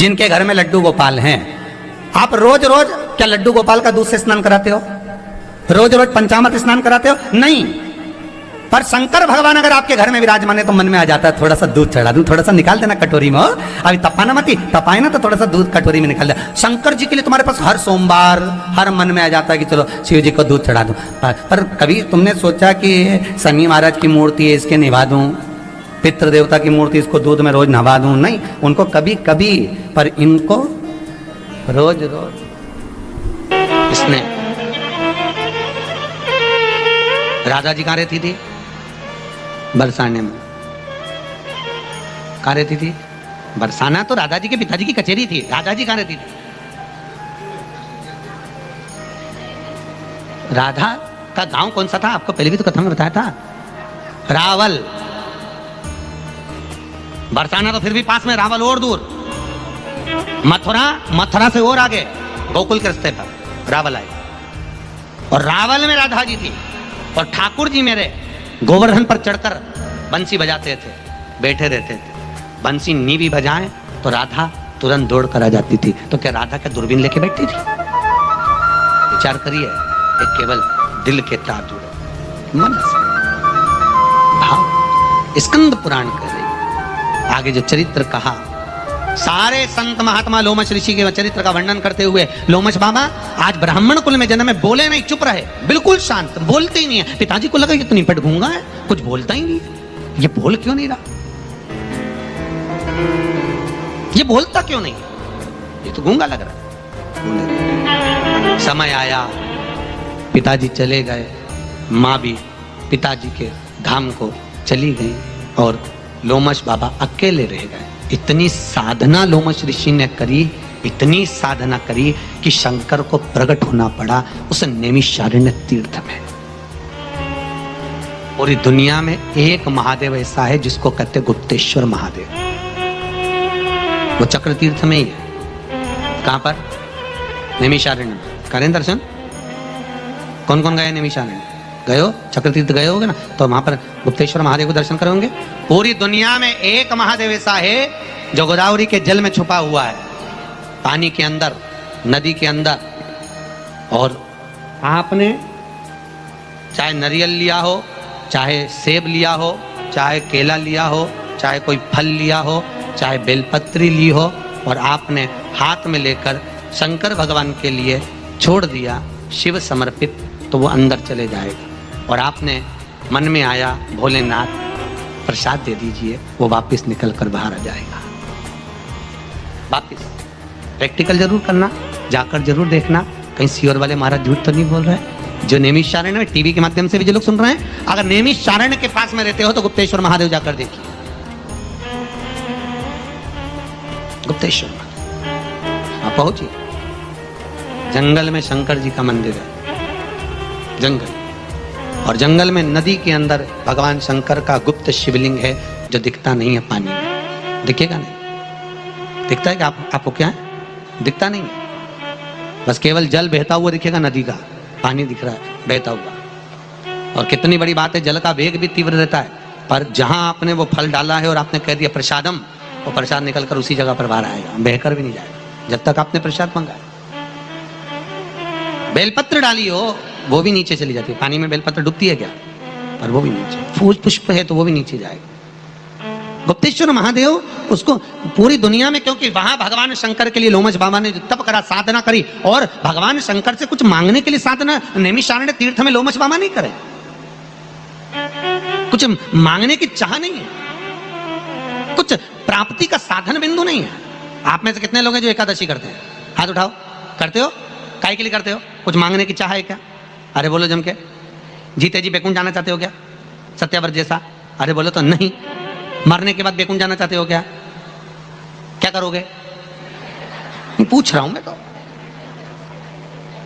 जिनके घर में लड्डू गोपाल हैं, आप रोज रोज क्या लड्डू गोपाल का दूध से स्नान कराते हो? रोज रोज पंचामृत स्नान कराते हो? नहीं। पर शंकर भगवान अगर आपके घर में विराजमान है तो मन में आ जाता है थोड़ा सा दूध चढ़ा दूं, थोड़ा सा निकाल देना कटोरी में, अभी तपाना मत, तपाए ना तो थोड़ा सा दूध कटोरी में निकाल दे। शंकर जी के लिए तुम्हारे पास हर सोमवार हर मन में आ जाता है कि चलो शिव जी को दूध चढ़ा दूं। पर कभी तुमने सोचा कि शनि महाराज की मूर्ति है इसके निभा दूं, पितृ देवता की मूर्ति इसको दूध में रोज नहा दूं? नहीं, उनको कभी कभी, पर इनको रोज रोज। इसने राधा जी कहाँ रहती थी? बरसाने में। कहाँ रहती थी? बरसाना तो राधा जी के पिताजी की कचेरी थी। राधा जी कहाँ रहती थी? राधा का गांव कौन सा था? आपको पहले भी तो कथा में बताया था, रावल। बरसाना तो फिर भी पास में, रावल और दूर। मथुरा से और आगे गोकुल के रास्ते पर रावल आए, और रावल में राधा जी थी, और ठाकुर जी मेरे गोवर्धन पर चढ़कर बंसी बजाते थे, बैठे रहते थे। बंसी नीवी बजाएं तो राधा तुरंत दौड़ कर आ जाती थी। तो क्या राधा का दूरबीन लेके बैठती थी? विचार करिए, एक केवल दिल के तार जुड़े, मन से भाव। स्कंद पुराण कर रही, आगे जो चरित्र कहा, सारे संत महात्मा लोमश ऋषि के चरित्र का वर्णन करते हुए, लोमश बाबा आज ब्राह्मण कुल में जन्म में, बोले नहीं, चुप रहे, बिल्कुल शांत, बोलते ही नहीं है। पिताजी को लगा ये तो निपट गूंगा है, कुछ बोलता ही नहीं, ये बोल क्यों नहीं रहा, ये बोलता क्यों नहीं, ये तो गूंगा लग रहा। समय आया, पिताजी चले गए, माँ भी पिताजी के धाम को चली गई, और लोमश बाबा अकेले रह गए। इतनी साधना लोमश ऋषि ने करी, इतनी साधना करी कि शंकर को प्रकट होना पड़ा उस नैमिषारण्य तीर्थ में। पूरी दुनिया में एक महादेव ऐसा है जिसको कहते गुप्तेश्वर महादेव, वो चक्र तीर्थ में ही है। कहां पर? नैमिषारण्य में। करें दर्शन? कौन कौन गए नैमिषारण्य? गए हो? चक्र तीर्थ गए होगे ना, तो वहां पर गुप्तेश्वर महादेव को दर्शन करोगे। पूरी दुनिया में एक महादेव ऐसा है जो गोदावरी के जल में छुपा हुआ है, पानी के अंदर, नदी के अंदर। और आपने चाहे नारियल लिया हो, चाहे सेब लिया हो, चाहे केला लिया हो, चाहे कोई फल लिया हो, चाहे बेलपत्री ली हो, और आपने हाथ में लेकर शंकर भगवान के लिए छोड़ दिया, शिव समर्पित, तो वो अंदर चले जाएगा। और आपने मन में आया भोलेनाथ प्रसाद दे दीजिए, वो वापस निकल कर बाहर आ जाएगा। वापस प्रैक्टिकल जरूर करना, जाकर जरूर देखना, कहीं सियोर वाले महाराज झूठ तो नहीं बोल रहे। जो नैमिषारण्य में टीवी के माध्यम से भी जो लोग सुन रहे हैं, अगर नैमिषारण्य के पास में रहते हो तो गुप्तेश्वर महादेव जाकर देखिए। गुप्तेश्वर महादेव आप पहुंचिए, जंगल में शंकर जी का मंदिर है, जंगल, और जंगल में नदी के अंदर भगवान शंकर का गुप्त शिवलिंग है जो दिखता नहीं है पानी में। दिखेगा नहीं, दिखता है कि आपको क्या है? दिखता नहीं है, बस केवल जल बहता हुआ दिखेगा, नदी का पानी दिख रहा है बहता हुआ। और कितनी बड़ी बात है, जल का वेग भी तीव्र रहता है, पर जहां आपने वो फल डाला है और आपने कह दिया प्रसादम, वो प्रसाद निकलकर उसी जगह पर बाहर आएगा, बहकर भी नहीं जाएगा जब तक आपने प्रसाद मांगा। बेलपत्र डाली हो वो भी नीचे चली जाती है, पानी में बेलपत्र डूबती है क्या? पर वो भी नीचे, फूल पुष्प है तो वो भी नीचे जाएगा। गुप्तेश्वर महादेव, उसको पूरी दुनिया में, क्योंकि वहां भगवान शंकर के लिए लोमश बाबा ने तप करा, साधना करी, और भगवान शंकर से कुछ मांगने के लिए साधना नैमिषारण्य तीर्थ में लोमश बाबा नहीं करे, कुछ मांगने की चाह नहीं है, कुछ प्राप्ति का साधन बिंदु नहीं है। आप में से कितने लोग हैं जो एकादशी करते हैं? हाथ उठाओ। करते हो? काय के लिए करते हो? कुछ मांगने की चाह है क्या? अरे बोलो जम के। जीते जी बैकुंठ जाना चाहते हो क्या? सत्याव्रत जैसा? अरे बोलो तो नहीं। मरने के बाद बैकुंठ जाना चाहते हो क्या? क्या करोगे? पूछ रहा हूं मैं तो।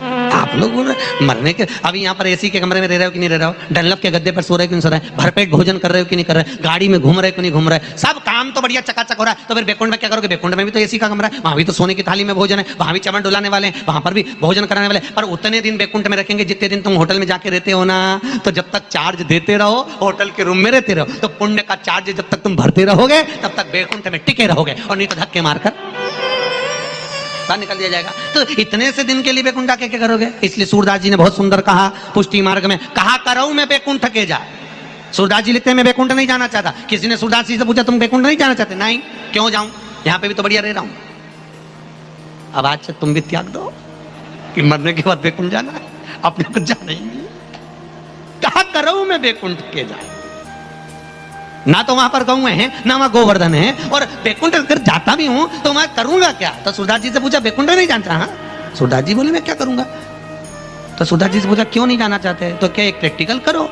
आप लोग बोल रहे मरने के, अभी यहाँ पर एसी के कमरे में रह रहे हो कि नहीं रह रहे हो? डनलप के गद्दे पर सो रहे हो कि नहीं सो रहे? भरपेट भोजन कर रहे हो कि नहीं कर रहे? गाड़ी में घूम रहे हो कि नहीं घूम रहे? सब काम तो बढ़िया चकाचक हो रहा है, तो फिर बैकुंठ में क्या करोगे? बैकुंठ में भी तो एसी का कमरा है, वहां भी तो सोने की थाली में भोजन है, वहां भी चमन डुलाने वाले हैं, वहां पर भी भोजन कराने वाले, पर उतने दिन बैकुंठ में रखेंगे जितने दिन तुम होटल में जाके रहते हो ना। तो जब तक चार्ज देते रहो, होटल के रूम में रहते रहो, तो पुण्य का चार्ज जब तक तुम भरते रहोगे तब तक बैकुंठ में टिके रहोगे, और नहीं तो धक्के मारकर बाहर निकाल दिया जाएगा। तो इतने से दिन के लिए बैकुंठ आके क्या करोगे? इसलिए सूरदास जी ने बहुत सुंदर कहा पुष्टि मार्ग में, कहा करऊ मैं बैकुंठ के जा। सूरदास जी लिखते हैं मैं बैकुंठ नहीं जाना चाहता। किसी ने सूरदास जी से पूछा तुम बैकुंठ नहीं जाना चाहते? नहीं, क्यों जाऊं, यहाँ पे भी तो बढ़िया रह रहा हूं। अब आज से तुम भी त्याग दो कि मरने के बाद बैकुंठ जाना है, अपने को जाना ही नहीं। कहा करऊ मैं बैकुंठ के जा, ना तो वहां पर गऊ है ना वहां गोवर्धन है, और बैकुंठ अगर जाता भी हूं तो मैं करूंगा क्या? तो सूरदास जी से पूछा बैकुंठ नहीं जानता? हाँ। सूरदास जी बोले मैं क्या करूंगा? तो सूरदास जी से पूछा क्यों नहीं जाना चाहते? तो क्या एक प्रैक्टिकल करो,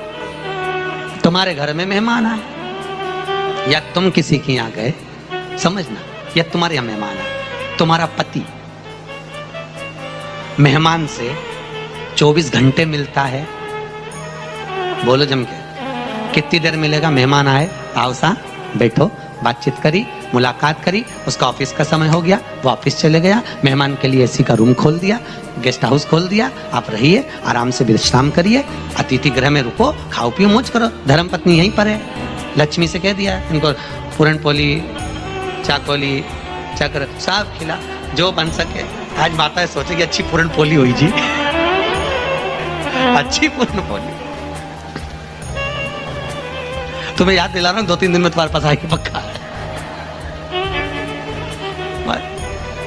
तुम्हारे घर में मेहमान आए या तुम किसी के यहाँ गए, समझना, या तुम्हारे यहाँ मेहमान आए, तुम्हारा पति मेहमान से 24 घंटे मिलता है, बोलो जम के, कितनी देर मिलेगा? मेहमान आए, आओ सा बैठो, बातचीत करी, मुलाकात करी, उसका ऑफिस का समय हो गया, वो ऑफिस चले गया, मेहमान के लिए एसी का रूम खोल दिया, गेस्ट हाउस खोल दिया, आप रहिए, आराम से विश्राम करिए, अतिथि गृह में रुको, खाओ पियो मौज करो। धर्मपत्नी यहीं पर है, लक्ष्मी से कह दिया इनको पूरन पोली, चाकोली, चक्र सब खिला, जो बन सके। आज माता सोचे कि अच्छी पूरन पोली हुई जी, अच्छी पूरन पोली। तुम्हें याद दिला रहा हूं, 2-3 दिन में तुम्हारे पास आएगी पक्का है।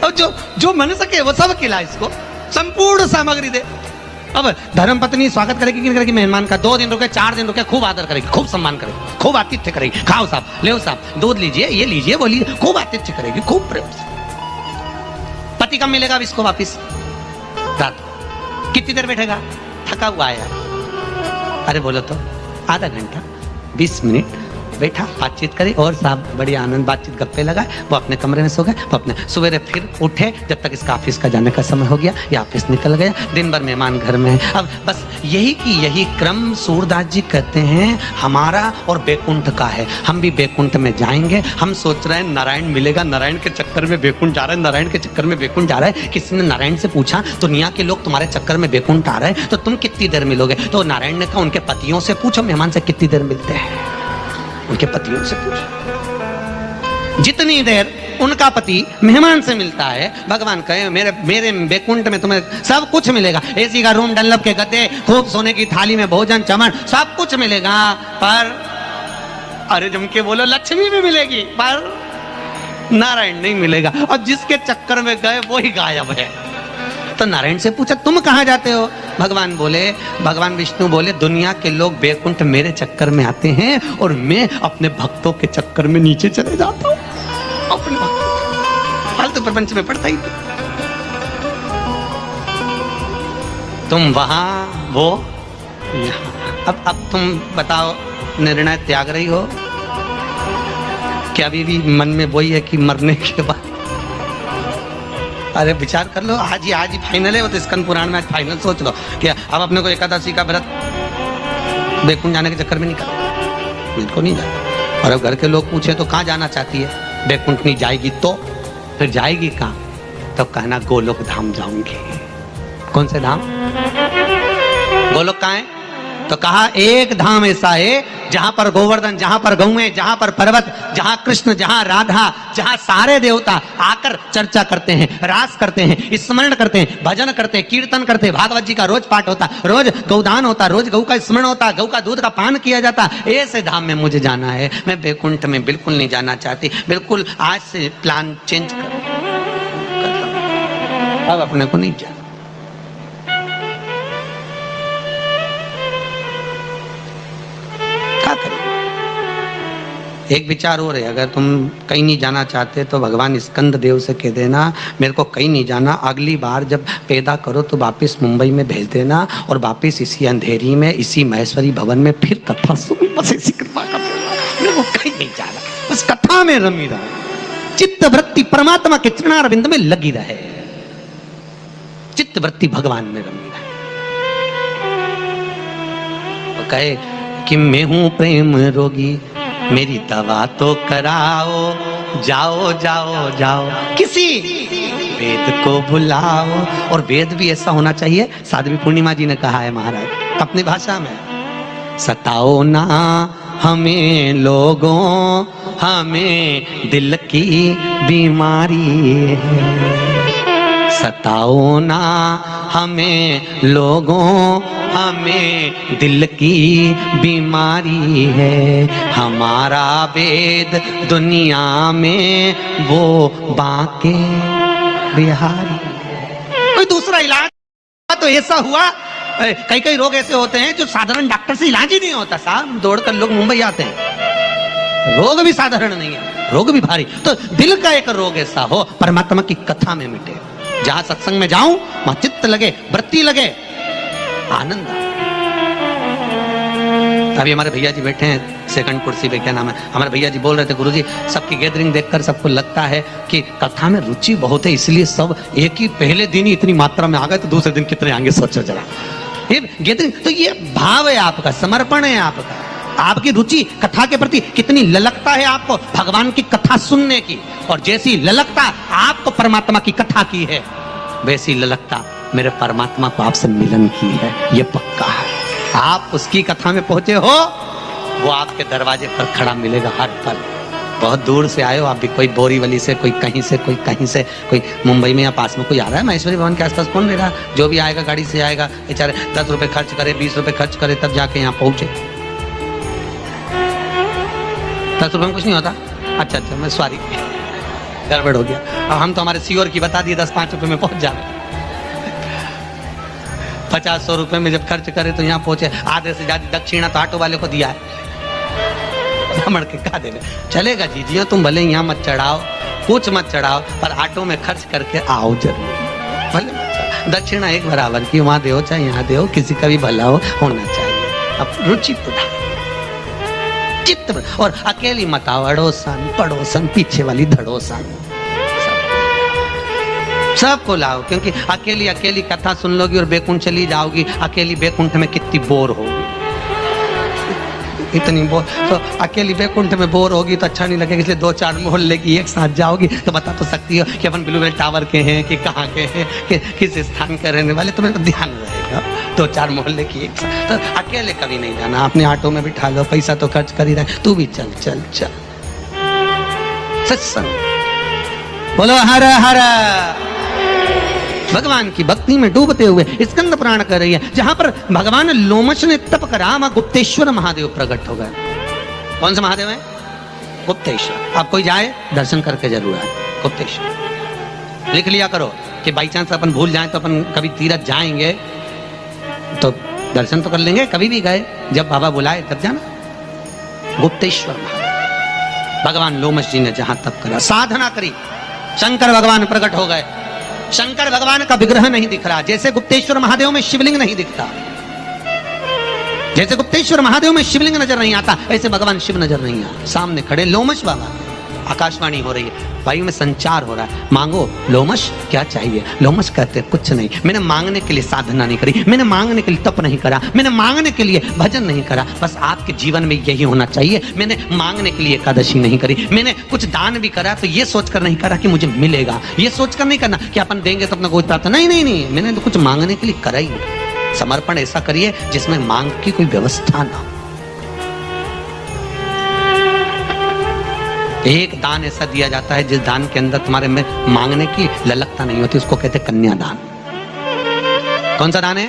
और जो मन सके वो सब खिला, इसको संपूर्ण सामग्री दे। अब धर्मपत्नी स्वागत करेगी कि नहीं करेगी मेहमान का? 2 दिन रुके, 4 दिन रुके, खूब आदर करेगी, खूब सम्मान करेगी, खूब आतिथ्य करेगी, खाओ साहब, ले साहब, दूध लीजिए, ये लीजिए, वो लीजिए, खूब आतिथ्य करेगी, खूब प्रेम से। पति कब मिलेगा अब इसको वापिस? रात। कितनी देर बैठेगा? थका हुआ है यार। अरे बोलो तो आधा घंटा 20 मिनट बैठा, बातचीत करी, और साहब बड़ी आनंद बातचीत, गप्पे लगाए, वो अपने कमरे में सो गए, वो अपने सवेरे फिर उठे, जब तक इसका ऑफिस का जाने का समय हो गया, या ऑफिस निकल गया, दिन भर मेहमान घर में है। अब बस यही की यही क्रम सूरदास जी कहते हैं हमारा और बैकुंठ का है। हम भी बैकुंठ में जाएंगे। हम सोच रहे हैं नारायण मिलेगा, नारायण के चक्कर में बैकुंठ जा रहा है, नारायण के चक्कर में बैकुंठ जा रहा है। किसी ने नारायण से पूछा दुनिया के लोग तुम्हारे चक्कर में बैकुंठ आ रहे हैं, तो तुम कितनी देर मिलोगे? तो नारायण ने कहा उनके पतियों से पूछो मेहमान से कितनी देर मिलते हैं, उनके पतियों से पूछो जितनी देर उनका पति मेहमान से मिलता है। भगवान कहे मेरे बैकुंठ में तुम्हें सब कुछ मिलेगा, एसी का रूम, डनलप के गद्दे, खूब सोने की थाली में भोजन, चमन, सब कुछ मिलेगा, पर अरे जम के बोलो लक्ष्मी भी मिलेगी, पर नारायण नहीं मिलेगा। और जिसके चक्कर में गए वो ही गायब है। तो नारायण से पूछा तुम कहाँ जाते हो? भगवान विष्णु बोले दुनिया के लोग बैकुंठ मेरे चक्कर में आते हैं और मैं अपने भक्तों के चक्कर में नीचे चले जाता हूं। अपने फालतू प्रपंच में पड़ता ही तुम वहां, वो यहाँ। अब तुम बताओ, निर्णय त्याग रही हो क्या? अभी भी मन में वही है कि मरने के बाद? अरे विचार कर लो, आज ही फाइनल है। वो तो स्कंद पुराण में आज फाइनल सोच लो कि अब अपने को एकादशी का व्रत बैकुंठ जाने के चक्कर में नहीं करना, बिल्कुल नहीं जाना। और अब घर के लोग पूछे तो कहाँ जाना चाहती है? बैकुंठ नहीं जाएगी तो फिर जाएगी कहाँ? तो कहना गोलोक धाम जाऊंगी। कौन से धाम? गोलोक कहाँ है? तो कहा एक धाम ऐसा है जहां पर गोवर्धन, जहां पर गौएं, जहां पर पर्वत, जहां कृष्ण, जहां राधा, जहां सारे देवता आकर चर्चा करते हैं, रास करते हैं, स्मरण करते हैं, भजन करते हैं, कीर्तन करते हैं, भागवत जी का रोज पाठ होता, रोज गौदान होता, रोज गौ का स्मरण होता, गौ का दूध का पान किया जाता। ऐसे धाम में मुझे जाना है। मैं बैकुंठ में बिल्कुल नहीं जाना चाहती। बिल्कुल आज से प्लान चेंज कर, अब अपने को नहीं जाना। एक विचार और है, अगर तुम कहीं नहीं जाना चाहते तो भगवान स्कंद देव से कह देना मेरे को कहीं नहीं जाना, अगली बार जब पैदा करो तो वापस मुंबई में भेज देना, और वापस इसी अंधेरी में, इसी महेश्वरी भवन में फिर कथा सुनी। बस इसी कृपा का मेरे को कहीं नहीं जाना, उस कथा में रमी रहे, चित्त वृत्ति परमात्मा के चरणारविंद में लगी रहे, चित्त वृत्ति भगवान में रमी रहे। वो कहे कि मैं हूं प्रेम रोगी, मेरी दवा तो कराओ, जाओ जाओ जाओ किसी वेद को बुलाओ। और वेद भी ऐसा होना चाहिए, साध्वी पूर्णिमा जी ने कहा है महाराज अपनी भाषा में, सताओ ना हमें लोगों, हमें दिल की बीमारी है। सताओ ना हमें लोगों, हमें दिल की बीमारी है, हमारा वेद दुनिया में वो बांके बिहारी। कोई दूसरा इलाज तो ऐसा हुआ, कई कई रोग ऐसे होते हैं जो साधारण डॉक्टर से इलाज ही नहीं होता साहब, दौड़कर लोग मुंबई आते हैं। रोग भी साधारण नहीं है, रोग भी भारी। तो दिल का एक रोग ऐसा हो परमात्मा की कथा में मिटे, जहां सत्संग में जाऊं वहां चित्त लगे, वृत्ति लगे, आनंद। अभी हमारे भैया जी बैठे हैं सेकंड कुर्सी पे, क्या नाम है, हमारे भैया जी बोल रहे थे, गुरुजी सबकी गैदरिंग देखकर सबको लगता है कि कथा में रुचि बहुत है, इसलिए सब एक ही पहले दिन ही इतनी मात्रा में आ गए, तो दूसरे दिन कितने आएंगे सोचो जरा। ये गैदरिंग, तो ये भाव है आपका, समर्पण है आपका, आपकी रुचि कथा के प्रति कितनी ललकता है आपको भगवान की कथा सुनने की, और जैसी ललकता आपको परमात्मा की कथा की है, वैसी ललकता मेरे परमात्मा को आपसे मिलन की है, ये पक्का है। आप उसकी कथा में पहुंचे हो, वो आपके दरवाजे पर खड़ा मिलेगा हर पल। बहुत दूर से आए हो आप भी, कोई बोरीवली से, कोई कहीं से, कोई कहीं से, कोई मुंबई में या पास में कोई आ रहा है महेश्वरी भवन के आसपास, कौन ले रहा, जो भी आएगा गाड़ी से आएगा, बेचारे 10 रुपए खर्च करे, 20 रुपए खर्च करे, तब जाके यहाँ पहुंचे। 10 रुपए में कुछ नहीं होता। अच्छा अच्छा, मैं सॉरी, गड़बड़ हो गया। अब हम तो हमारे सीओर की बता दिए 10-5 रुपए में पहुंच जा रहे, 50-100 रुपए में जब खर्च करे तो यहाँ पहुंचे। आधे से ज्यादा दक्षिणा तो ऑटो वाले को दिया है, समझ के कहा देने चलेगा जीजियो, तुम भले यहाँ मत चढ़ाओ, कुछ मत चढ़ाओ, पर ऑटो में खर्च करके आओ जरूर, भले दक्षिणा एक बराबर की, वहां दो चाहे यहाँ दो, किसी का भी भला होना चाहिए। अब रुचि चित्त, और अकेली मत आओ, अड़ोसन पड़ोसन पीछे वाली धड़ोसन सबको लाओ, क्योंकि अकेली अकेली कथा सुन लोगी और बैकुंठ चली जाओगी, अकेली बैकुंठ में कितनी बोर होगी, इतनी बोर, तो अकेली बैकुंठ में बोर होगी तो अच्छा नहीं लगेगा, इसलिए 2-4 मोहल्ले की एक साथ जाओगी तो बता तो सकती हो कि अपन ब्लू बेल टावर के हैं, कि कहाँ के हैं, कि किस स्थान के रहने वाले, तो मेरे को ध्यान रहेगा। 2-4 मोहल्ले की एक साथ, तो अकेले कभी नहीं जाना, अपने ऑटो में बिठा लो, पैसा तो खर्च कर ही रहे, तू भी चल चल चल। सत्संग बोलो हर हर। भगवान की भक्ति में डूबते हुए स्कंद पुराण कर रही है, जहां पर भगवान लोमश ने तप करा, वहां गुप्तेश्वर महादेव प्रकट हो गए। कौन सा महादेव है? गुप्तेश्वर। अब कोई जाए दर्शन करके जरूर आए, गुप्तेश्वर लिख लिया करो, कि बाई चांस अपन भूल जाए तो अपन कभी तीरथ जाएंगे तो दर्शन तो कर लेंगे, कभी भी गए जब बाबा बुलाए तब जाना। गुप्तेश्वर महादेव, भगवान लोमश जी ने जहां तप करा, साधना करी, शंकर भगवान प्रकट हो गए। शंकर भगवान का विग्रह नहीं दिख रहा, जैसे गुप्तेश्वर महादेव में शिवलिंग नहीं दिखता, जैसे गुप्तेश्वर महादेव में शिवलिंग नजर नहीं आता, ऐसे भगवान शिव नजर नहीं आता। सामने खड़े लोमश बाबा, आकाशवाणी हो रही है, वायु में संचार हो रहा है, मांगो लोमश क्या चाहिए। लोमश कहते कुछ नहीं, मैंने मांगने के लिए साधना नहीं करी, मैंने मांगने के लिए तप नहीं करा, मैंने मांगने के लिए भजन नहीं करा, बस आपके जीवन में यही होना चाहिए। मैंने मांगने के लिए एकादशी नहीं करी, मैंने कुछ दान भी करा तो ये सोचकर नहीं करा कि मुझे मिलेगा, ये सोचकर नहीं करना कि अपन देंगे तो अपना कोई प्रार्थना, नहीं नहीं नहीं, मैंने तो कुछ मांगने के लिए करा ही नहीं। समर्पण ऐसा करिए जिसमें मांग की कोई व्यवस्था ना हो। एक दान ऐसा दिया जाता है जिस दान के अंदर तुम्हारे में मांगने की ललकता नहीं होती, उसको कहते कन्यादान। कौन सा दान है?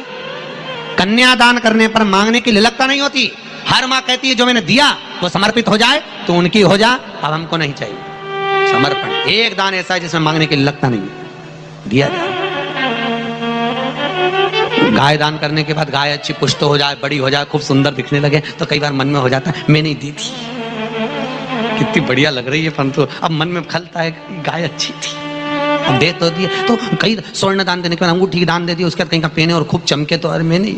कन्यादान करने पर मांगने की ललकता नहीं होती। हर माँ कहती है जो मैंने दिया वो समर्पित हो जाए तो उनकी हो जा, अब हमको नहीं चाहिए। समर्पण एक दान ऐसा है जिसमें मांगने की ललकता नहीं है, दिया जाए। गाय दान करने के बाद गाय अच्छी पुष्ट हो जाए, बड़ी हो जाए, खूब सुंदर दिखने लगे तो कई बार मन में हो जाता है मैंने दी थी, कितनी बढ़िया लग रही है, परंतु अब मन में खलता है गाय अच्छी थी, अब दे तो दिए। तो कई स्वर्ण दान देने के बाद अंगूठी दान दे दी, उसके बाद कहीं का पहने और खूब चमके तो अरे मैंने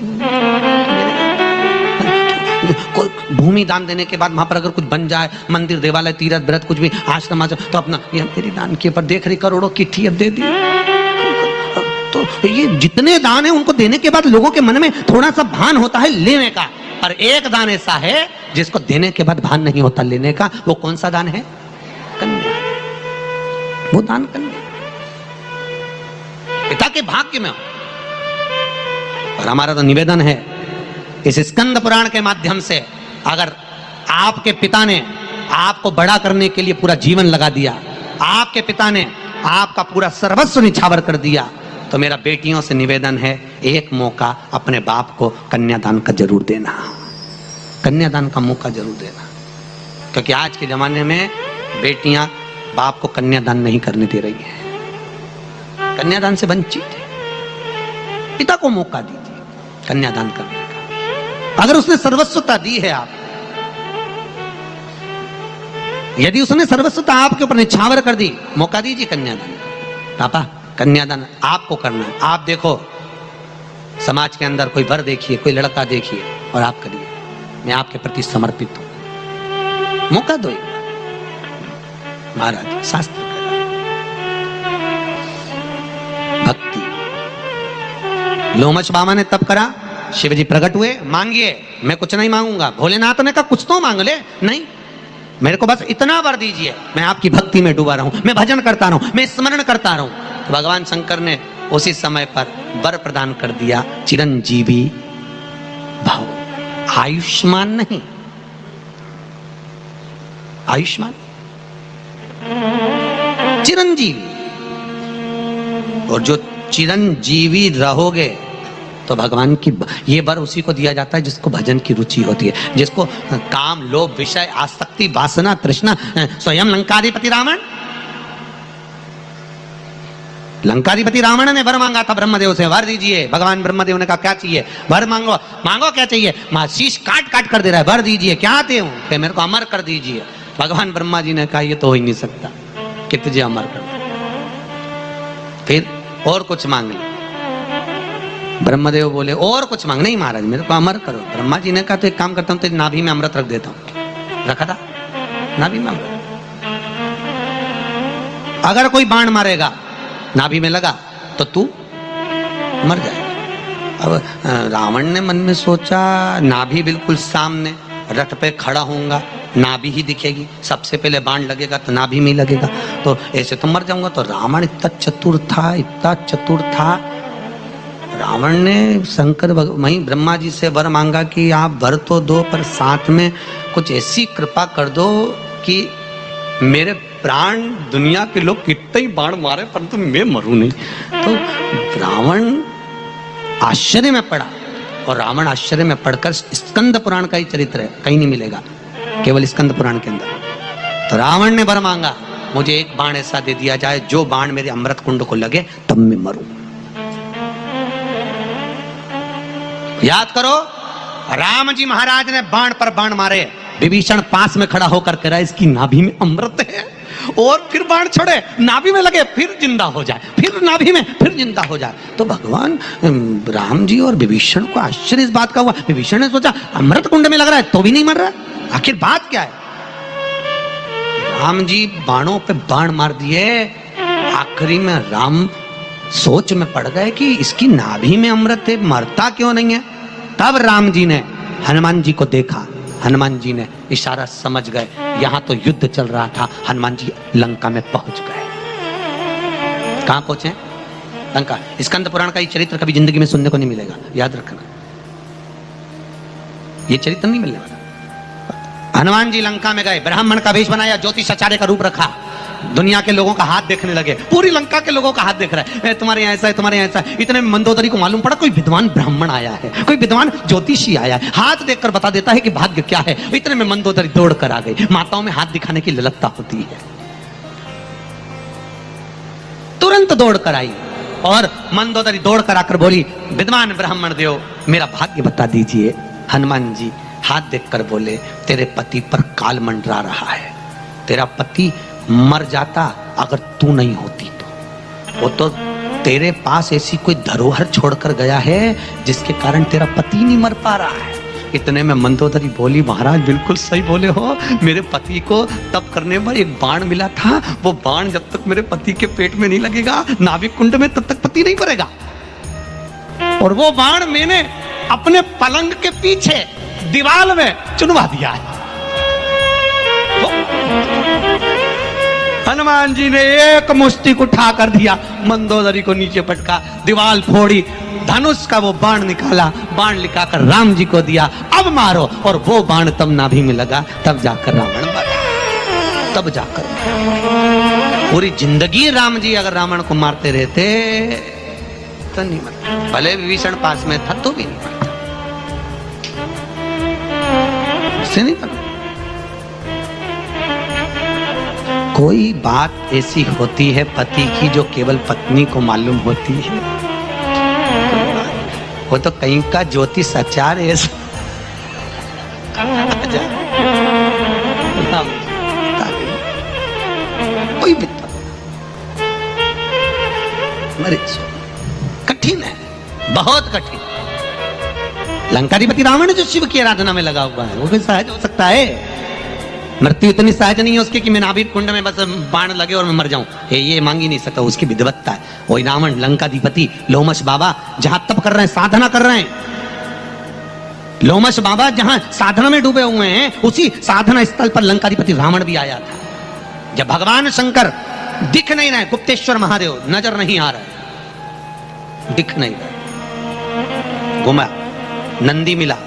भूमि दान देने के बाद वहां पर अगर कुछ बन जाए, मंदिर देवालय तीर्थ व्रत कुछ भी आश्रम तो अपना ये मेरी दान के ऊपर देख रही करोड़ों की थी अब दे दी। तो ये जितने दान है उनको देने के बाद लोगों के मन में थोड़ा सा भान होता है लेने का, पर एक दान ऐसा है जिसको देने के बाद भान नहीं होता लेने का। वो कौन सा दान है? कन्या। वो दान कन्या पिता के भाग्य में हो। और हमारा तो निवेदन है इस स्कंद पुराण के माध्यम से, अगर आपके पिता ने आपको बड़ा करने के लिए पूरा जीवन लगा दिया, आपके पिता ने आपका पूरा सर्वस्व निछावर कर दिया, तो मेरा बेटियों से निवेदन है, एक मौका अपने बाप को कन्यादान का जरूर देना, कन्यादान का मौका जरूर देना। क्योंकि आज के जमाने में बेटियां बाप को कन्यादान नहीं करने दे रही हैं, कन्यादान से वंचित है। पिता को मौका दीजिए कन्यादान करने का। अगर उसने सर्वस्वता दी है, आप यदि उसने सर्वस्वता आपके ऊपर निछावर कर दी, मौका दीजिए कन्यादान। पापा कन्यादान आपको करना है, आप देखो समाज के अंदर कोई वर देखिए, कोई लड़का देखिए और आप करिए, मैं आपके प्रति समर्पित हूं, मौका दो। महाराज शास्त्र भक्ति लोमश बाबा ने तप करा, शिव जी प्रकट हुए, मांगिए, मैं कुछ नहीं मांगूंगा। भोलेनाथ ने कहा कुछ तो मांग ले, नहीं मेरे को बस इतना वर दीजिए, मैं आपकी भक्ति में डूबा रहूं, मैं भजन करता रहूं, मैं स्मरण करता रहूं। तो भगवान शंकर ने उसी समय पर वर प्रदान कर दिया, चिरंजीवी भाव, आयुष्मान नहीं, आयुष्मान चिरंजीवी। और जो चिरंजीवी रहोगे तो भगवान की ये वर उसी को दिया जाता है जिसको भजन की रुचि होती है, जिसको काम लोभ विषय आसक्ति वासना तृष्णा। स्वयं लंकाधिपति रावण, लंकाधिपति रावण ने वर मांगा था ब्रह्मदेव से, वर दीजिए। भगवान ब्रह्मदेव ने कहा क्या चाहिए? वर मांगो। मांगो क्या चाहिए? मां शीश काट काट कर दे रहा है, वर दीजिए। क्या आते हूं? कि मेरे को अमर कर दीजिए। भगवान ब्रह्मा जी ने कहा ये तो हो ही नहीं सकता कि तुझे अमर कर। फिर और कुछ मांग ले। ब्रह्मदेव बोले और कुछ मांग। नहीं महाराज मेरे को अमर करो। ब्रह्मा जी ने कहा तो एक काम करता हूं, तेरी नाभि में अमृत रख देता हूं। रखा था नाभि में अमृत। अगर कोई बाण मारेगा नाभि में लगा तो तू मर जाएगा। अब रावण ने मन में सोचा, नाभि बिल्कुल सामने, रथ पे खड़ा होऊंगा, नाभि ही दिखेगी, सबसे पहले बाण लगेगा तो नाभि में ही लगेगा, तो ऐसे तो मर जाऊंगा। तो रावण इतना चतुर था, इतना चतुर था, रावण ने शंकर वहीं ब्रह्मा जी से वर मांगा कि आप वर तो दो, पर साथ में कुछ ऐसी कृपा कर दो कि मेरे प्राण, दुनिया के लोग कितने ही बाण मारे परंतु मैं मरूं नहीं। तो रावण आश्चर्य में पड़ा, और रावण आश्चर्य में पढ़कर, स्कंद पुराण का ही चरित्र है, कहीं नहीं मिलेगा, केवल स्कंद पुराण के अंदर। तो रावण ने वर मांगा, मुझे एक बाण ऐसा दे दिया जाए जो बाण मेरे अमृत कुंड को लगे तब मैं मरूं। याद करो, राम जी महाराज ने बाण पर बाण मारे, विभीषण पास में खड़ा होकर कह रहा है इसकी नाभि में अमृत है, और फिर बाण छोड़े, नाभि में लगे फिर जिंदा हो जाए, फिर नाभि में फिर जिंदा हो जाए। तो भगवान राम जी और विभीषण को आश्चर्य इस बात का हुआ। विभीषण ने सोचा अमृत कुंड में लग रहा है तो भी नहीं मर रहा, आखिर बात क्या है? राम जी बाणों पे बाण मार दिए, आखिरी में राम सोच में पड़ गए कि इसकी नाभि में अमृत है, मरता क्यों नहीं है। तब राम जी ने हनुमान जी को देखा, हनुमान जी ने इशारा समझ गए, यहां तो युद्ध चल रहा था। हनुमान जी लंका में पहुंच गए। कहां पहुंचे? लंका। स्कंद पुराण का ये चरित्र कभी जिंदगी में सुनने को नहीं मिलेगा, याद रखना, ये चरित्र नहीं मिलने वाला। हनुमान जी लंका में गए, ब्राह्मण का वेश बनाया, ज्योतिष आचार्य का रूप रखा, दुनिया के लोगों का हाथ देखने लगे, पूरी लंका के लोगों का हाथ देख रहा है, तुम्हारे यहाँ ऐसा है, तुम्हारे यहाँ ऐसा है। इतने में मंदोदरी को मालूम पड़ा कोई विद्वान ब्राह्मण आया है, कोई विद्वान ज्योतिषी आया है, हाथ देखकर बता देता है कि भाग्य क्या है। इतने में मंदोदरी दौड़ कर आ गई। माताओं में हाथ दिखाने की ललकता होती है, तुरंत दौड़ कर आई, और मंदोदरी दौड़ कर आकर बोली, विद्वान ब्राह्मण देव मेरा भाग्य बता दीजिए। हनुमान जी हाथ देखकर बोले, तेरे पति पर काल मंडरा रहा है, तेरा पति मर जाता अगर तू नहीं होती तो। वो तो तेरे पास ऐसी कोई धरोहर छोड़कर गया है जिसके कारण तेरा पति नहीं मर पा रहा है। इतने में मंदोदरी बोली, महाराज बिल्कुल सही बोले हो, मेरे पति को तप करने में एक बाण मिला था, वो बाण जब तक मेरे पति के पेट में नहीं लगेगा, नाभिक कुंड में, तब तक पति नहीं मरेगा। और वो बाण मैंने अपने पलंग के पीछे दीवार में चुनवा दिया है। हनुमान जी ने एक मुष्टि उठा कर दिया, मंदोदरी को नीचे पटका, दीवार फोड़ी, धनुष का वो बाण निकाला, बाण लिखाकर राम जी को दिया, अब मारो। और वो बाण तब नाभि में लगा, तब जाकर रावण मरा, तब जाकर पूरी जिंदगी राम जी अगर रावण को मारते रहते तो नहीं मरता। भले विभीषण पास में था तो भी नहीं मरता, उससे नहीं मरता। कोई बात ऐसी होती है पति की जो केवल पत्नी को मालूम होती है, वो तो कहीं का ज्योतिष आचार है। कोई भी कठिन है, बहुत कठिन। लंकाधिपति रावण जो शिव की आराधना में लगा हुआ है, वो भी सहज हो सकता है। मृत्यु इतनी सहज नहीं है उसकी कि मैं नाभिक कुंड में बस बाण लगे और मैं मर जाऊं, ये मांग ही नहीं सकता। उसकी विद्वत्ता है। वही रावण लंकाधिपति लोमश बाबा जहां तप कर रहे हैं, साधना कर रहे हैं, लोमश बाबा जहां साधना में डूबे हुए हैं, उसी साधना स्थल पर लंकाधिपति रावण भी आया था। जब भगवान शंकर दिख नहीं रहे, गुप्तेश्वर महादेव नजर नहीं आ रहे, दिख नहीं रहे, घुमा, नंदी मिला,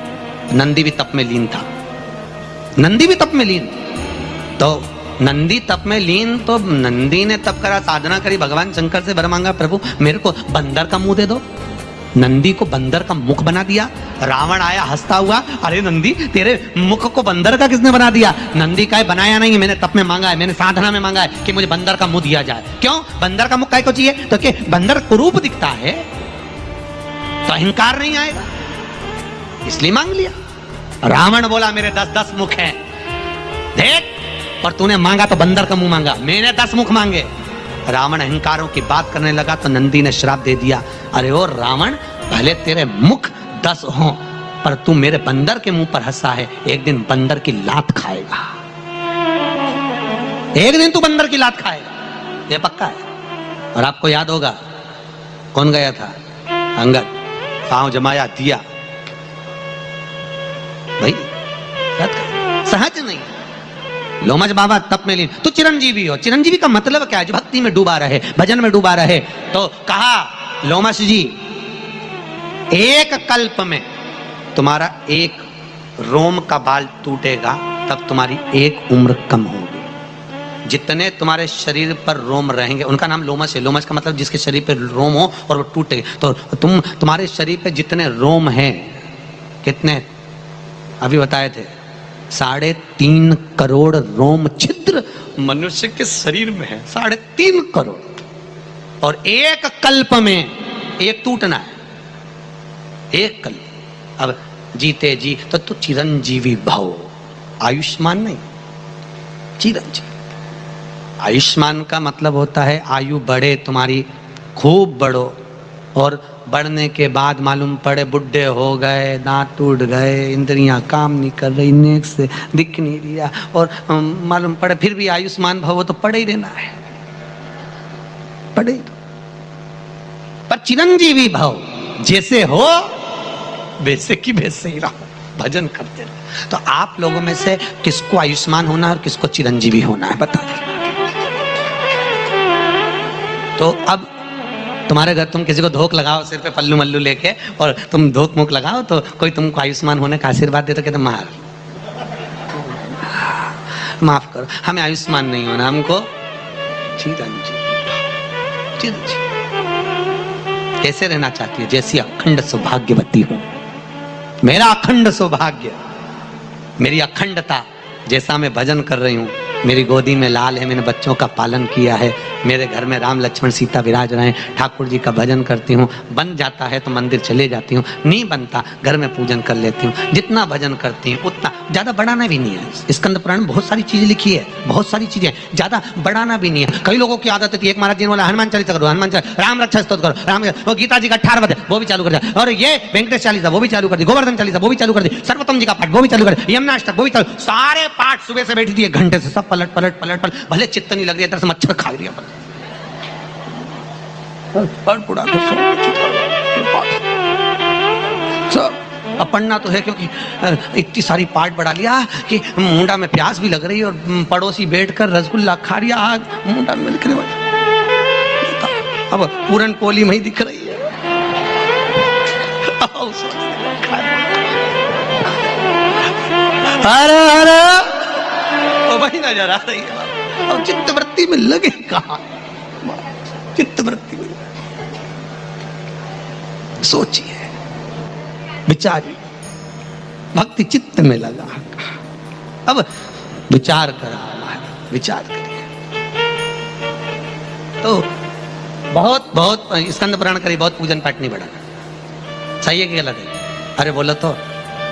नंदी भी तप में लीन था, नंदी भी तप में लीन। तो नंदी तप में लीन, तो नंदी ने तप करा, साधना करी, भगवान शंकर से वर मांगा, प्रभु मेरे को बंदर का मुंह दे दो। नंदी को बंदर का मुख बना दिया। रावण आया हंसता हुआ, अरे नंदी तेरे मुख को बंदर का किसने बना दिया? नंदी का बनाया नहीं, मैंने तप में मांगा है, मैंने साधना में मांगा है कि मुझे बंदर का मुंह दिया जाए। क्यों बंदर का मुख काय को चाहिए? तो कि बंदर कुरूप दिखता है तो अहंकार नहीं आएगा, इसलिए मांग लिया। रावण बोला मेरे 10-10 मुख हैं, देख, और तूने मांगा तो बंदर का मुंह मांगा, मैंने 10 मुख मांगे। रावण अहंकारों की बात करने लगा तो नंदी ने श्राप दे दिया, अरे ओ रावण, भले तेरे मुख 10 हों, पर तू मेरे बंदर के मुंह पर हंसा है, एक दिन बंदर की लात खाएगा, एक दिन तू बंदर की लात खाएगा, ये पक्का है। और आपको याद होगा कौन गया था? अंगद, पांव जमाया, दिया। भाई सहज नहीं। लोमश बाबा तप में लीन, तो चिरंजीवी हो। चिरंजीवी का मतलब क्या है? जो भक्ति में डूबा रहे, भजन में डूबा रहे। तो कहा लोमश जी, एक कल्प में तुम्हारा एक रोम का बाल टूटेगा, तब तुम्हारी एक उम्र कम होगी। जितने तुम्हारे शरीर पर रोम रहेंगे, उनका नाम लोमश है। लोमश का मतलब जिसके शरीर पर रोम हो और वो टूटे, तो तुम्हारे शरीर पे जितने रोम हैं, कितने अभी बताए थे, 3.5 करोड़ रोम छिद्र मनुष्य के शरीर में है, 3.5 करोड़। और एक कल्प में एक टूटना है, एक कल्प। अब जीते जी तो चिरंजीवी भव, आयुष्मान नहीं, चिरंजीवी। आयुष्मान का मतलब होता है आयु बढ़े तुम्हारी, खूब बढ़ो, और बढ़ने के बाद मालूम पड़े बुढ़े हो गए, दांत टूट गए, इंद्रियां काम नहीं कर रही, नेक से दिख नहीं दिया, और मालूम पड़े फिर भी आयुष्मान भव, तो पड़े ही रहना है, पड़े ही। पर चिरंजीवी भव जैसे हो वैसे की वैसे ही रहो, भजन करते रहो। तो आप लोगों में से किसको आयुष्मान होना है और किसको चिरंजीवी होना है, बता दे। तो अब तुम्हारे घर तुम किसी को धोख लगाओ, सिर पे पल्लू मल्लू लेके, और तुम धोख मुख लगाओ, तो कोई तुमको आयुष्मान होने का आशीर्वाद दे तो कहते मार, माफ करो, हमें आयुष्मान नहीं होना, हमको चिरंजीवी। कैसे रहना चाहती है? जैसी अखंड सौभाग्यवती हो। मेरा अखंड सौभाग्य, मेरी अखंडता, जैसा मैं भजन कर रही हूँ, मेरी गोदी में लाल है, मैंने बच्चों का पालन किया है, मेरे घर में राम लक्ष्मण सीता विराज रहे हैं, ठाकुर जी का भजन करती हूँ, बन जाता है तो मंदिर चले जाती हूँ, नहीं बनता घर में पूजन कर लेती हूँ। जितना भजन करती हूँ उतना, ज़्यादा बढ़ाना भी नहीं है। स्कंद पुराण में बहुत सारी चीज़ें लिखी है, बहुत सारी चीज़ें, ज़्यादा बढ़ाना भी नहीं है। कई लोगों की आदत होती है, एक महाराज जी ने बोला हनुमान चालीसा करो, हनुमान चालीसा, राम रक्षा स्तोत्र करो, राम, वो गीता जी का 18 अध्याय वो भी चालू कर दिया, और ये वेंकटेश चालीसा वो भी चालू कर दी, गोवर्धन चालीसा वो भी चालू कर दी, सर्वोत्तम जी का पाठ वो भी चालू कर दी, यमुनाष्टक वो भी चालू, सारे पाठ सुबह से बैठी थी 1 घंटे से, सब पलट पलट पलट पलट, भले चित्त नहीं लग रही, इधर से मच्छर खा रही है, पढ़ना तो है, क्योंकि इतनी सारी पाठ बढ़ा लिया कि मुंडा में प्यास भी लग रही है, और पड़ोसी बैठकर रसगुल्ला खा रही है, मुंडा में लिखने वाली, अब पूरन पोली में ही दिख रही है। अरे अरे वही नजर आ रही है। और चित्तवृत्ति में लगे कहां, चित्तवृत्ति में सोचिए, विचारिए, भक्ति चित्त में लगा। अब विचार करा, विचार करिए। तो बहुत बहुत स्कंद पुराण करी, बहुत पूजन पाठ नहीं बढ़ा, सही है कि गलत है? अरे बोलो तो,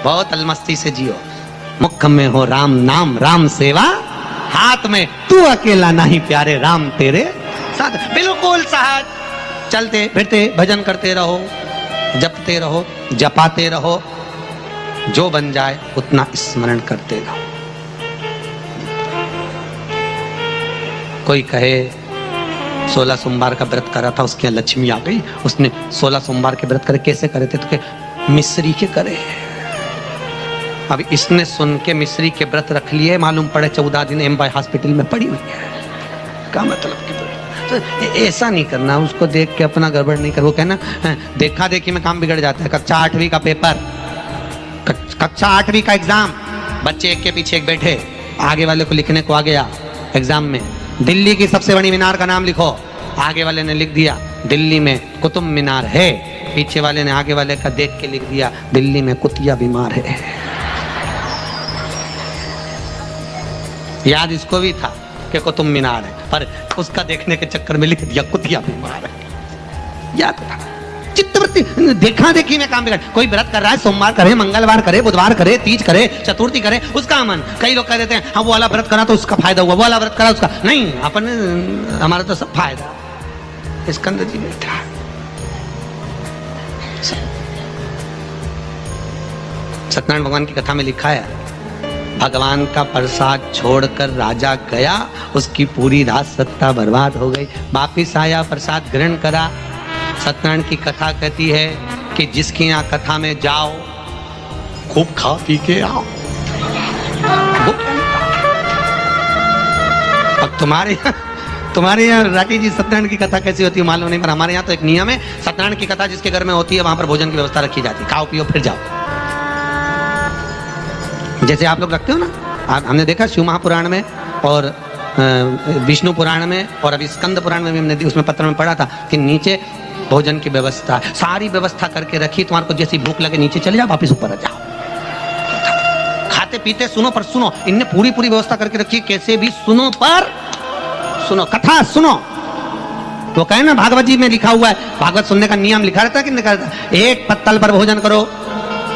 बहुत अलमस्ती से जियो। मुख में हो राम नाम, राम सेवा हाथ में, तू अकेला नहीं प्यारे, राम तेरे साथ। बिल्कुल सहज चलते फिरते भजन करते रहो, जपते रहो, जपाते रहो, जो बन जाए उतना स्मरण करते रहो। कोई कहे 16 सोमवार का व्रत करा था, उसके यहाँ लक्ष्मी आ गई, उसने 16 सोमवार के व्रत करे, कैसे करे थे? तो के मिश्री के करे। अब इसने सुन के मिश्री के व्रत रख लिए, मालूम पड़े 14 दिन एमवाई हॉस्पिटल में पड़ी हुई है। क्या मतलब की तो ऐसा नहीं करना, उसको देख के अपना गड़बड़ नहीं कर। वो कहना देखा देखी में काम बिगड़ जाता है। कक्षा 8वीं का पेपर, कक्षा 8वीं का एग्जाम, बच्चे एक के पीछे एक बैठे, आगे वाले को लिखने को आ गया एग्जाम में, दिल्ली की सबसे बड़ी मीनार का नाम लिखो। आगे वाले ने लिख दिया दिल्ली में कुतुब मीनार है, पीछे वाले ने आगे वाले का देख के लिख दिया दिल्ली में कुतिया बीमार है। याद इसको भी था कि कुतुब मीनार है, पर उसका देखने के चक्कर में लिख दिया कुतिया बीमार है। याद था। चित्तवृत्ति देखा देखी में काम बिगड़। कोई व्रत कर रहा है, सोमवार करे, मंगलवार करे, बुधवार करे, तीज करे, चतुर्थी करे, उसका मन। कई लोग कह देते हैं हाँ वो वाला व्रत करा तो उसका फायदा हुआ, वो वाला व्रत करा उसका नहीं, अपन हमारा तो सब फायदा। स्कंद जी बैठा, सत्यनारायण भगवान की कथा में लिखा है, भगवान का प्रसाद छोड़कर राजा गया, उसकी पूरी रात सत्ता बर्बाद हो गई। वापिस आया, प्रसाद ग्रहण करा। सत्यनारायण की कथा कहती है कि जिसके यहाँ कथा में जाओ खूब खा पी के आओ। अब तुम्हारे यहाँ राठी जी सत्यनारायण की कथा कैसी होती है मालूम नहीं, पर हमारे यहाँ तो एक नियम है, सत्यनारायण की कथा जिसके घर में होती है वहां पर भोजन की व्यवस्था रखी जाती है, खाओ पियो फिर जाओ। जैसे आप लोग रखते हो ना, हमने देखा शिव महापुराण में और विष्णु पुराण में और अभी स्कंद पुराण में भी हमने उसमें पत्र में पढ़ा था कि नीचे भोजन की व्यवस्था, सारी व्यवस्था करके रखी। तुम्हारे को जैसी भूख लगे नीचे चले जाओ, वापिस ऊपर आ जाओ, खाते पीते सुनो, पर सुनो, इनने पूरी व्यवस्था करके रखी, कैसे भी सुनो, पर सुनो, कथा सुनो। तो कहे ना भागवत जी में लिखा हुआ है, भागवत सुनने का नियम लिखा रहता है कि नहीं रहता? एक पत्तल पर भोजन करो,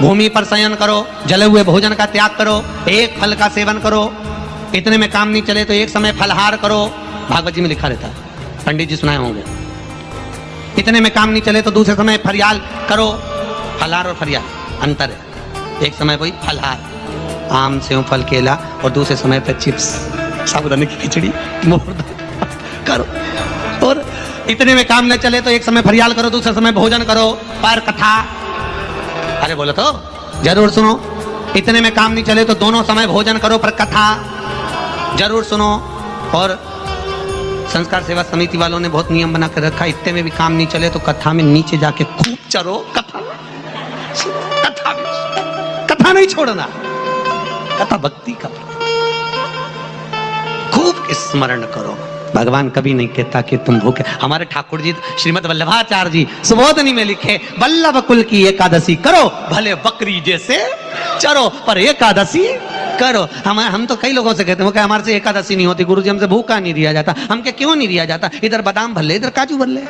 भूमि पर शयन करो, जले हुए भोजन का त्याग करो, एक फल का सेवन करो, इतने में काम नहीं चले तो एक समय फलहार करो। भागवत जी में लिखा रहता है, पंडित जी सुनाए होंगे। इतने में काम नहीं चले तो दूसरे समय फरियाल करो। फलहार और फरियाल अंतर है, एक समय कोई फलहार, आम सेव फल केला, और दूसरे समय पे चिप्स, साबुदाने की खिचड़ी करो। और इतने में काम न चले तो एक समय फरियाल करो, दूसरे समय भोजन करो। पर कथा, अरे बोलो तो जरूर सुनो। इतने में काम नहीं चले तो दोनों समय भोजन करो, पर कथा जरूर सुनो। और संस्कार सेवा समिति वालों ने बहुत नियम बना कर रखा, इतने में भी काम नहीं चले तो कथा में नीचे जाके खूब चरो, कथा नहीं छोड़ना। कथा भक्ति का, खूब स्मरण करो। भगवान कभी नहीं कहता कि तुम भूखे। हमारे ठाकुर जी श्रीमद वल्लभाचार्य जी सुबोधनी में लिखे, वल्लभ कुल की एकादशी करो, भले बकरी जैसे चरो, पर एकादशी करो। हम तो कई लोगों से कहते हैं हमारे से एकादशी नहीं होती, गुरुजी हमसे भूखा नहीं दिया जाता। हमके क्यों नहीं दिया जाता? इधर बादाम भर ले, इधर काजू भर ले,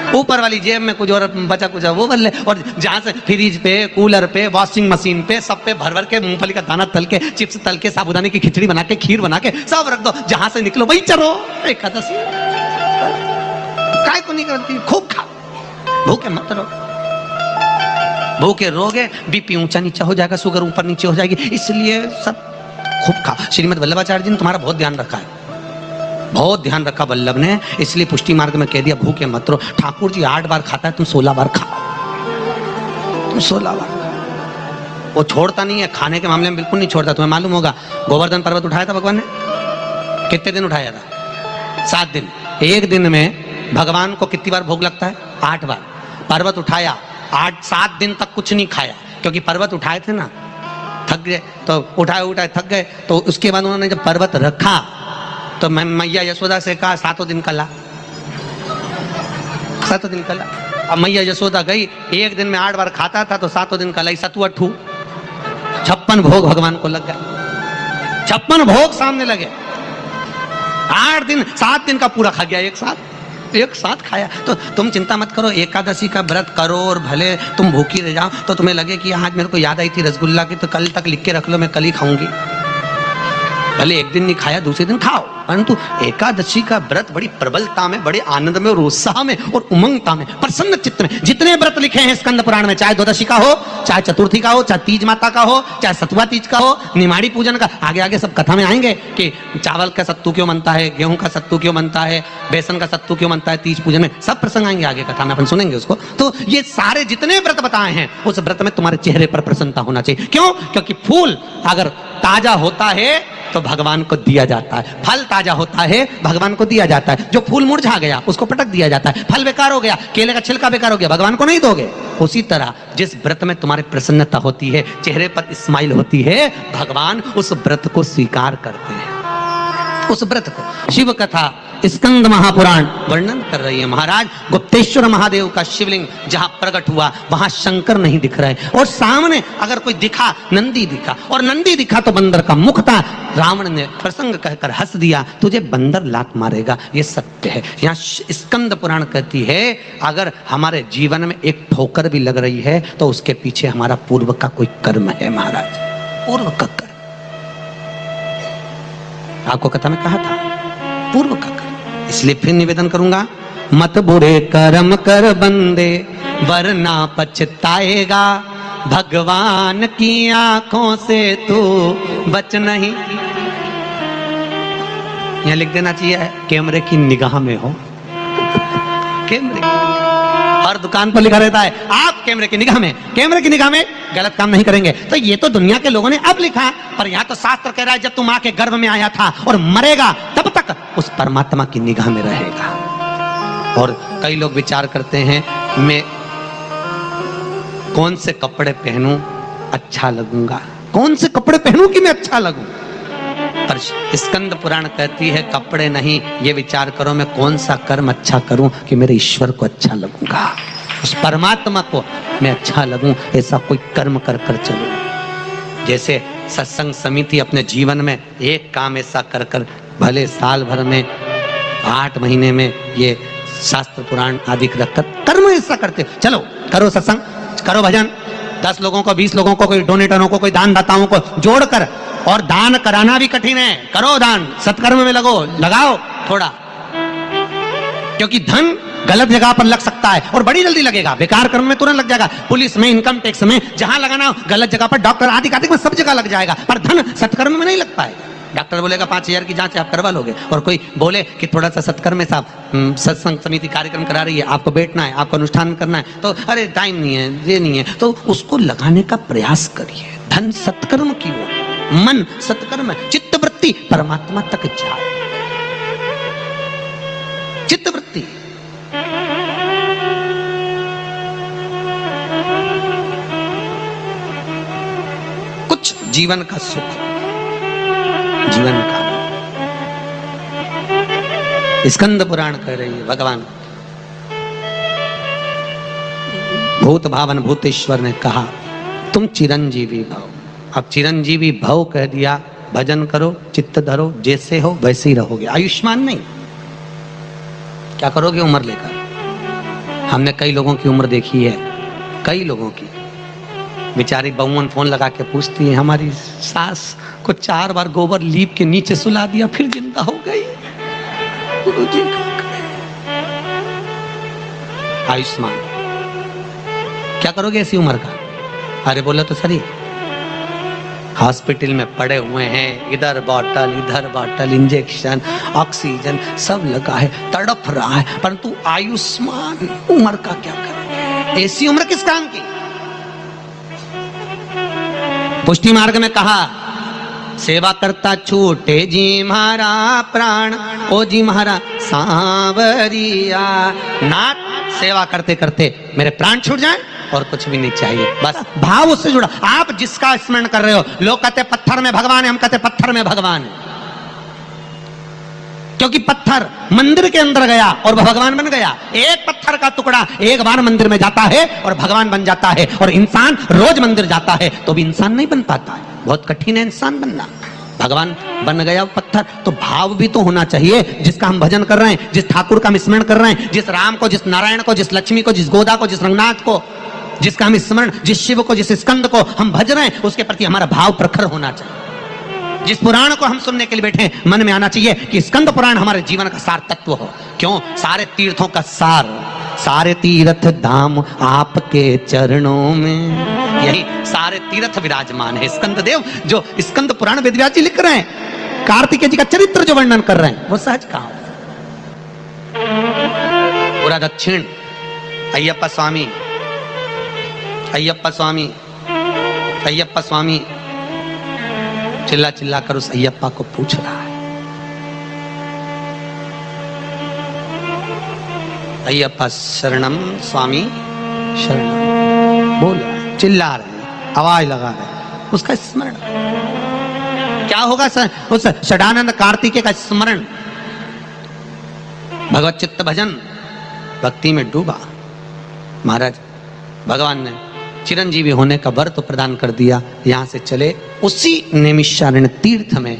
ऊपर वाली जेब में कुछ और बचा कुछ वो भर ले, और जहां से फ्रिज पे, कूलर पे, वॉशिंग मशीन पे, सब पे भर के मूंगफली का दाना तल के, चिप्स तल के, साबुदाने की खिचड़ी बना के, खीर बना के सब रख दो, जहां से निकलो वही चलो। एकादशी काय को नहीं करती? खूब खाओ, भूखे मत रहो। भूखे रोगे बीपी ऊंचा नीचा हो जाएगा, शुगर ऊपर नीचे हो जाएगी, इसलिए सब खूब खाओ। श्रीमद वल्लभाचार्य जी ने तुम्हारा बहुत ध्यान रखा है, बहुत ध्यान रखा वल्लभ ने, इसलिए पुष्टि मार्ग में कह दिया भूखे मत रहो। ठाकुर जी 8 बार खाता है, तुम 16 बार खाओ, तुम 16 बार खाओ। वो छोड़ता नहीं है, खाने के मामले में बिल्कुल नहीं छोड़ता। तुम्हें मालूम होगा गोवर्धन पर्वत उठाया था भगवान ने, कितने दिन उठाया था? 7 दिन। एक दिन में भगवान को कितनी बार भोग लगता है? 8 बार। पर्वत उठाया, 7 दिन तक कुछ नहीं खाया, क्योंकि पर्वत उठाए थे ना, थक गए, तो उठाए थक गए, तो उसके बाद उन्होंने जब पर्वत रखा तो मैं मैया यशोदा से कहा 7 दिन का ला, 7 दिन का ला। अब मैया यशोदा गई, एक दिन में 8 बार खाता था तो 7 दिन का लाई, 7 56 भोग भगवान को लग गए, 56 भोग सामने लगे। 8 दिन 7 दिन का पूरा खा गया, एक साथ खाया। तो तुम चिंता मत करो, एकादशी का व्रत करो और भले तुम भूखी रह जाओ तो तुम्हें लगे कि आज मेरे को याद आई थी रसगुल्ला की, तो कल तक लिख के रख लो, मैं कल ही खाऊंगी। भले एक दिन नहीं खाया, दूसरे दिन खाओ, परंतु एकादशी का व्रत बड़ी प्रबलता में, बड़े आनंद में और उत्साह में और उमंगता में, प्रसन्न चित्त में। जितने व्रत लिखे हैं स्कंद पुराण में, चाहे द्वादशी का हो, चाहे चतुर्थी का हो, चाहे तीज माता का हो, चाहे सतुआ तीज का हो, निमाड़ी पूजन का, आगे आगे सब कथा में आएंगे कि चावल का सत्तू क्यों बनता है, गेहूं का सत्तू क्यों बनता है, बेसन का सत्तू क्यों बनता है, तीज पूजन में सब प्रसंग आएंगे आगे कथा में, अपन सुनेंगे उसको। तो ये सारे जितने व्रत बताए हैं, उस व्रत में तुम्हारे चेहरे पर प्रसन्नता होना चाहिए। क्यों? क्योंकि फूल अगर ताजा होता है तो भगवान को दिया जाता है, फल ताजा होता है भगवान को दिया जाता है। जो फूल मुरझा गया उसको पटक दिया जाता है, फल बेकार हो गया, केले का छिलका बेकार हो गया, भगवान को नहीं दोगे। उसी तरह जिस व्रत में तुम्हारी प्रसन्नता होती है, चेहरे पर स्माइल होती है, भगवान उस व्रत को स्वीकार करते हैं। उस व्रत को शिव कथा स्कंद महापुराण वर्णन कर रही है। महाराज गुप्तेश्वर महादेव का शिवलिंग जहां प्रकट हुआ वहां शंकर नहीं दिख रहे, और सामने अगर कोई दिखा, नंदी दिखा, और नंदी दिखा तो बंदर का मुख था। रावण ने प्रसंग कहकर हंस दिया, तुझे बंदर लात मारेगा, ये सत्य है। यहाँ स्कंद पुराण कहती है अगर हमारे जीवन में एक ठोकर भी लग रही है तो उसके पीछे हमारा पूर्व का कोई कर्म है। महाराज पूर्व का कर्म, आपको कथा में कहा था, पूर्व का कर्म। इसलिए फिर निवेदन करूंगा, मत बुरे कर्म कर बंदे वरना पछताएगा, भगवान की आंखों से तू बच नहीं। यहां लिख देना चाहिए कैमरे की निगाह में हो, कैमरे की, हर दुकान पर लिखा रहता है आप कैमरे की निगाह में, कैमरे की निगाह में गलत काम नहीं करेंगे। तो ये तो दुनिया के लोगों ने अब लिखा, पर यहाँ तो शास्त्र कह रहा है जब तू मां के गर्भ में आया था और मरेगा तब तक उस परमात्मा की निगाह में रहेगा। और कई लोग विचार करते हैं मैं कौन से कपड़े पहनूं अच्छा लगूंगा, कौन से कपड़े पहनूं कि मैं अच्छा लगूं। पर स्कंद पुराण कहती है कपड़े नहीं, ये विचार करो मैं कौन सा कर्म अच्छा करूं कि मेरे ईश्वर को अच्छा लगूंगा, उस परमात्मा को मैं अच्छा लगूं, ऐसा कोई कर्म कर कर चलूं। जैसे सत्संग समिति अपने जीवन में एक काम ऐसा कर कर भले साल भर में 8 महीने में ये शास्त्र पुराण आदि रखकर कर्म ऐसा करते, चलो करो सत्संग, करो भजन, 10 लोगों को, 20 लोगों को, कोई डोनेटरों को, कोई दानदाताओं को जोड़कर, और दान कराना भी कठिन है, करो दान, सत्कर्म में लगाओ थोड़ा, क्योंकि धन गलत जगह पर लग सकता है और बड़ी जल्दी लगेगा, बेकार कर्म में तुरंत लग जाएगा, पुलिस में, इनकम टैक्स में, जहां लगाना हो गलत जगह पर, डॉक्टर आदि में सब जगह लग जाएगा, पर धन सत्कर्म में नहीं लग पाएगा। डॉक्टर बोलेगा 5000 की जांच आप करवा लोगे, और कोई बोले कि थोड़ा सा सत्कर्म में साहब सत्संग समिति कार्यक्रम करा रही है, आपको बैठना है, आपको अनुष्ठान करना है, तो अरे टाइम नहीं है, ये नहीं है, तो उसको लगाने का प्रयास करिए। धन सत्कर्म की ओर, मन सत्कर्म, चित्तवृत्ति परमात्मा तक जाए, चित्तवृत्ति। कुछ जीवन का सुख, जीवन का। स्कंद पुराण कह रही है भगवान भूत भावन भूतेश्वर ने कहा तुम चिरंजीवी भव। अब चिरंजीवी भव कह दिया, भजन करो, चित्त धरो, जैसे हो वैसे ही रहोगे, आयुष्मान नहीं। क्या करोगे उम्र लेकर? हमने कई लोगों की उम्र देखी है, कई लोगों की, बेचारी बहुवन फोन लगा के पूछती है हमारी सास को 4 बार गोबर लीप के नीचे सुला दिया फिर जिंदा हो गई, गुरुजी आयुष्मान। क्या करोगे ऐसी उम्र का? अरे बोला तो सही, हॉस्पिटल में पड़े हुए हैं, इधर बॉटल, इंजेक्शन, ऑक्सीजन सब लगा है, तड़प रहा है, परंतु आयुष्मान उम्र का क्या करोगे? ऐसी उम्र किस काम की? पुष्टि मार्ग में कहा सेवा करता छूटे जी महारा प्राण, ओ जी महारा सांवरिया। नाथ सेवा करते करते मेरे प्राण छूट जाएं और कुछ भी नहीं चाहिए, बस भाव उससे जुड़ा। आप जिसका स्मरण कर रहे हो, लोग कहते पत्थर में भगवान है, हम कहते पत्थर में भगवान है। क्योंकि पत्थर मंदिर के अंदर गया और वह भगवान बन गया। एक पत्थर का टुकड़ा एक बार मंदिर में जाता है और भगवान बन जाता है, और इंसान रोज मंदिर जाता है तो भी इंसान नहीं बन पाता है। बहुत कठिन है इंसान बनना। भगवान बन गया पत्थर, तो भाव भी तो होना चाहिए जिसका हम भजन कर रहे हैं, जिस ठाकुर का हम स्मरण कर रहे हैं, जिस राम को, जिस नारायण को, जिस लक्ष्मी को, जिस गोदा को, जिस रंगनाथ को, जिसका हम स्मरण, जिस शिव को, जिस स्कंद को हम भज रहे हैं, उसके प्रति हमारा भाव प्रखर होना चाहिए। जिस पुराण को हम सुनने के लिए बैठे हैं, मन में आना चाहिए कि स्कंद पुराण हमारे जीवन का सार तत्व हो। क्यों? सारे तीर्थों का सार, सारे तीर्थ धाम आपके चरणों में, यही सारे तीर्थ विराजमान है। स्कंद देव जो स्कंद पुराण वेदव्यास जी लिख रहे हैं, कार्तिकेय जी का चरित्र जो वर्णन कर रहे हैं, वो सहज कहां? पूरा दक्षिण अय्यप्पा स्वामी, अय्यप्पा स्वामी, अय्यप्पा स्वामी चिल्ला चिल्ला कर उस अय्यप्पा को पूछ रहा है। अय्यप्पा शरणम स्वामी शरणम बोल रहा है, चिल्ला रहे हैं, आवाज लगा रहे हैं, उसका स्मरण क्या होगा? उस षडानंद कार्तिकेय का स्मरण, भगवत चित्त भजन, भक्ति में डूबा। महाराज भगवान ने चिरंजीवी होने का वर तो प्रदान कर दिया। यहां से चले, उसी नैमिषारण्य तीर्थ में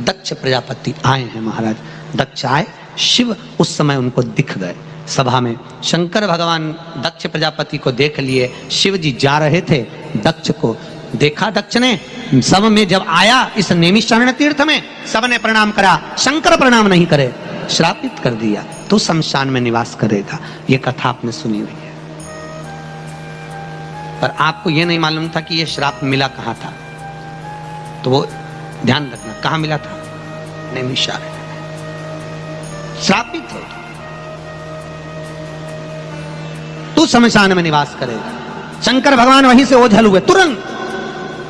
दक्ष प्रजापति आए हैं। महाराज दक्ष आए, शिव उस समय उनको दिख गए सभा में। शंकर भगवान दक्ष प्रजापति को देख लिए। शिव जी जा रहे थे, दक्ष को देखा। दक्ष ने सब में जब आया इस नैमिषारण्य तीर्थ में, सब ने प्रणाम करा। शंकर प्रणाम नहीं करे, श्रापित कर दिया, तो शमशान में निवास करेगा। ये कथा आपने सुनी हुई है, पर आपको यह नहीं मालूम था कि यह श्राप मिला कहां था। तो वो ध्यान रखना, कहां मिला था? नैमिषारण्य में। श्रापित है तू शमशान में निवास करेगा। शंकर भगवान वहीं से ओझल हुए तुरंत,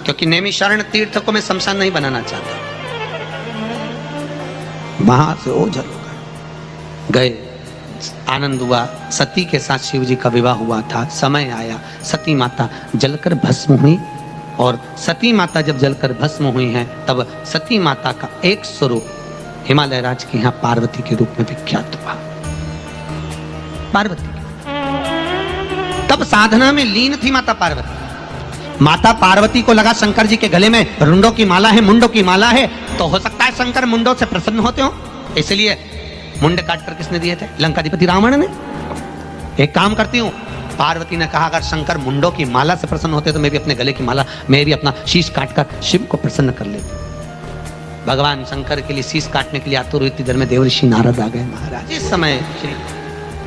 क्योंकि नैमिषारण्य तीर्थ को मैं शमशान नहीं बनाना चाहता। वहां से ओझल हो गए। आनंद हुआ। सती के साथ शिव जी का विवाह हुआ था। समय आया, सती माता जलकर भस्म हुई, और सती माता जब जलकर भस्म हुई हैं, तब सती माता का एक स्वरूप हिमालय राज के यहाँ पार्वती के रूप में विख्यात हुआ। पार्वती तब साधना में लीन थी माता पार्वती। माता पार्वती को लगा शंकर जी के गले में रुंडों की माला है, मुंडों की माला है, तो हो सकता है शंकर मुंडों से प्रसन्न होते हो, इसलिए मुंड काटकर किसने दिए थे? लंकाधिपति रावण ने। एक काम करती हूं, पार्वती ने कहा अगर शंकर मुंडों की माला से प्रसन्न होते तो मैं भी अपने गले की माला, मैं भी अपना शीश काटकर शिव को प्रसन्न कर लेती। भगवान शंकर के लिए शीश काटने के लिए आतुर हुई, इधर में देवऋषि नारद आ गए। महाराज इस समय श्री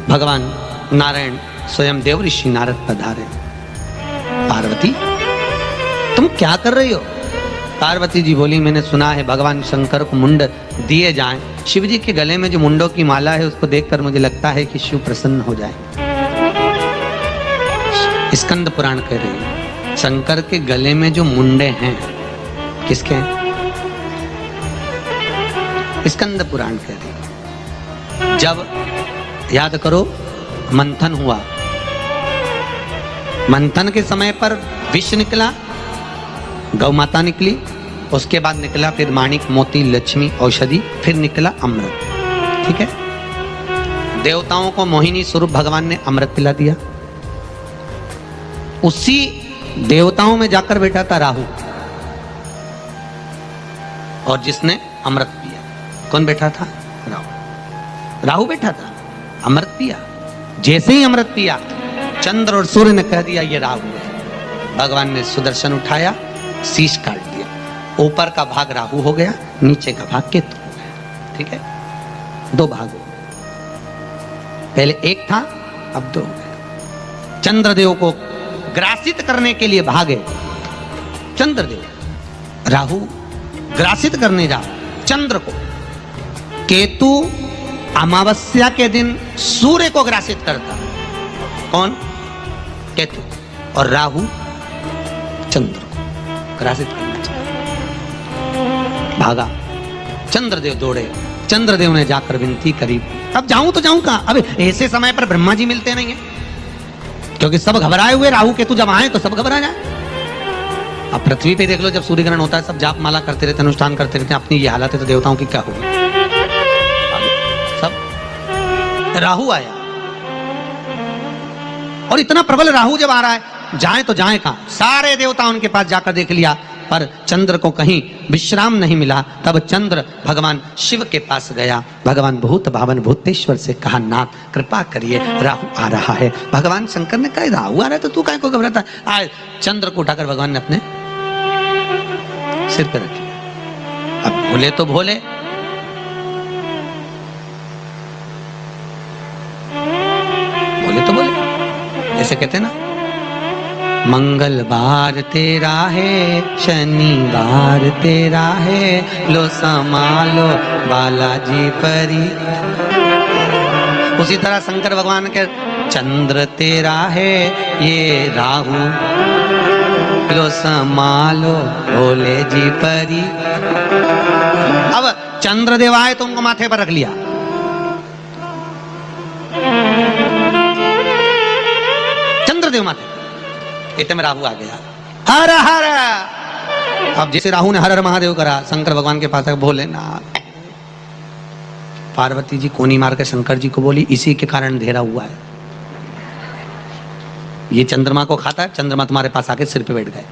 भगवान नारायण स्वयं देवऋषि नारद पधारे। पार्वती तुम क्या कर रही हो? पार्वती जी बोली मैंने सुना है भगवान शंकर को मुंड दिए जाएं। शिव जी के गले में जो मुंडों की माला है उसको देखकर मुझे लगता है कि शिव प्रसन्न हो जाए। स्कंद पुराण कह रही है शंकर के गले में जो मुंडे हैं, किसके हैं? स्कंद पुराण कह रही है। जब याद करो मंथन हुआ, मंथन के समय पर विष निकला, गौ माता निकली, उसके बाद निकला फिर माणिक मोती लक्ष्मी औषधि, फिर निकला अमृत। ठीक है, देवताओं को मोहिनी स्वरूप भगवान ने अमृत पिला दिया। उसी देवताओं में जाकर बैठा था राहु, और जिसने अमृत पिया कौन बैठा था? राहु। राहु बैठा था, अमृत पिया। जैसे ही अमृत पिया, चंद्र और सूर्य ने कह दिया ये राहु है। भगवान ने सुदर्शन उठाया, शीश काट दिया। ऊपर का भाग राहु हो गया, नीचे का भाग केतु हो गया। ठीक है, दो भाग हो गए। पहले एक था, अब दो हो गए। चंद्रदेव को ग्रासित करने के लिए भागे चंद्रदेव, राहु ग्रासित करने जा चंद्र को। केतु अमावस्या के दिन सूर्य को ग्रासित करता। कौन? केतु। और राहु चंद्र को ग्रासित करना चाहिए। भागा, चंद्रदेव दौड़े। चंद्रदेव ने जाकर विनती करी, अब जाऊं तो जाऊं कहां? अब ऐसे समय पर ब्रह्मा जी मिलते नहीं है, क्योंकि सब घबराए हुए। राहु केतु जब आए तो सब घबरा जाए। अब पृथ्वी पे देख लो, जब सूर्य ग्रहण होता है सब जाप माला करते रहते, अनुष्ठान करते रहते हैं। अपनी ये हालत है तो देवताओं की क्या होगी? राहु आया, और इतना प्रबल राहु जब आ रहा है, जाए तो जाए कहां, सारे देवता उनके पास जाकर देख लिया, पर चंद्र को कहीं विश्राम नहीं मिला। तब चंद्र भगवान शिव के पास गया, भगवान भूत भावन भूतेश्वर से कहा, नाथ कृपा करिए, राहु आ रहा है। भगवान शंकर ने कहा, राहु आ रहा है तो तू काहे को घबराता है? आज चंद्र को उठाकर भगवान ने अपने सिर पर रख लिया। अब भोले तो भोले, भोले तो भोले, ऐसे कहते ना, मंगलवार तेरा है, शनिवार तेरा है, लो संभालो बालाजी परी। उसी तरह शंकर भगवान के चंद्र तेरा है, ये राहु, लो संभालो भोले जी परी। अब चंद्रदेव आए तो उनको माथे पर रख लिया, चंद्रदेव माथे, इतने में राहु आ गया, हर हर। अब जैसे राहु ने हर हर महादेव करा, शंकर भगवान के पास भोलेनाथ, पार्वती जी कोनी मार के शंकर जी को बोली, इसी के कारण अंधेरा हुआ है, ये चंद्रमा को खाता है, चंद्रमा तुम्हारे पास आके सिर पे बैठ गए।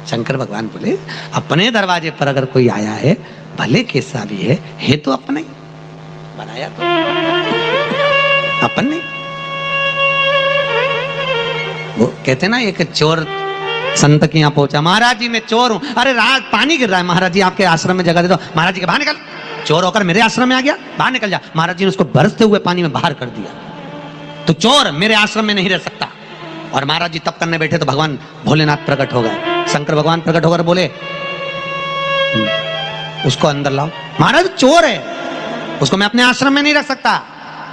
शंकर भगवान बोले, अपने दरवाजे पर अगर कोई आया है, भले कैसा भी है तो अपना ही, बनाया तो अपन नहीं। वो कहते ना, एक चोर संत के यहाँ पहुंचा, महाराज जी मैं चोर हूं, अरे रात पानी गिर रहा है, महाराज जी आपके आश्रम में जगह दे दो। महाराज जी के बाहर निकल, चोर होकर मेरे आश्रम में आ गया, बाहर निकल जा। महाराज जी ने उसको बरसते हुए पानी में बाहर कर दिया, तो चोर मेरे आश्रम में नहीं रह सकता। और महाराज जी तप करने बैठे तो भगवान भोलेनाथ प्रकट हो गए, शंकर भगवान प्रकट होकर बोले, उसको अंदर लाओ। महाराज चोर है, उसको मैं अपने आश्रम में नहीं रख सकता।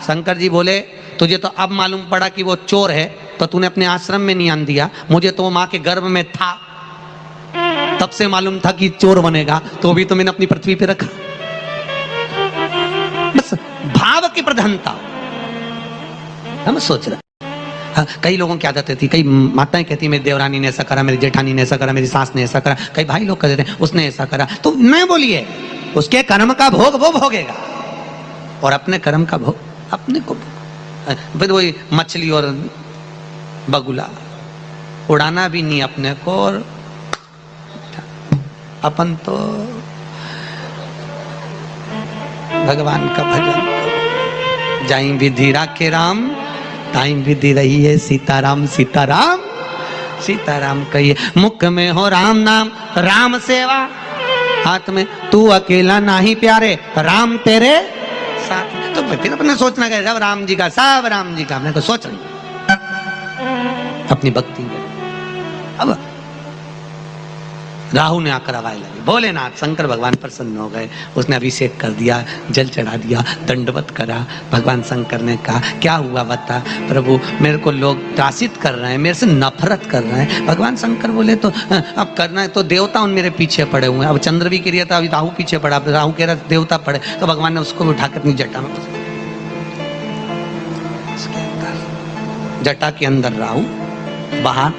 शंकर जी बोले, तुझे तो अब मालूम पड़ा कि वो चोर है, तो तूने अपने आश्रम में नहीं आन दिया, मुझे तो वो माँ के गर्भ में था, तब से मालूम था कि चोर बनेगा, तो भी तो मैंने अपनी पृथ्वी पे रखा। बस भाव की प्रधानता हम सोच रहे। हाँ, कई लोगों की आदत थी, कई माताएं कहती मेरी देवरानी ने ऐसा करा, मेरी जेठानी ने ऐसा करा, मेरी सास ने ऐसा करा, कई भाई लोग कहते हैं उसने ऐसा करा, तो मैं बोलिए उसके कर्म का भोग वो भोगेगा, और अपने कर्म का भोग अपने को। फिर वही मछली और बगुला, उड़ाना भी नहीं अपने को, और अपन तो भगवान का भजन, जाई विधि राखे राम, टाइम विधि रही है सीताराम, सीताराम सीताराम कहिए। मुख में हो राम नाम, राम सेवा हाथ में, तू अकेला नहीं प्यारे, राम तेरे साथ। तो फिर अपने सोचना है सब राम जी का, सब राम जी का, अपने को सोच रही अपनी भक्ति में। अब राहु ने आकर आवाज लगी, भोलेनाथ शंकर भगवान प्रसन्न हो गए, उसने अभिषेक कर दिया, जल चढ़ा दिया, दंडवत करा। भगवान शंकर ने कहा, क्या हुआ बता प्रभु, मेरे को लोग त्रासित कर रहे हैं, मेरे से नफरत कर रहे हैं। भगवान शंकर बोले, तो अब करना है तो देवता उन मेरे पीछे पड़े हुए हैं। अब चंद्र भी कह रहा था, अभी राहु पीछे पड़ा, अब राहु कह रहा देवता पड़े, तो भगवान ने उसको उठाकर अपनी जटा में, जटा के अंदर राहु, बाहर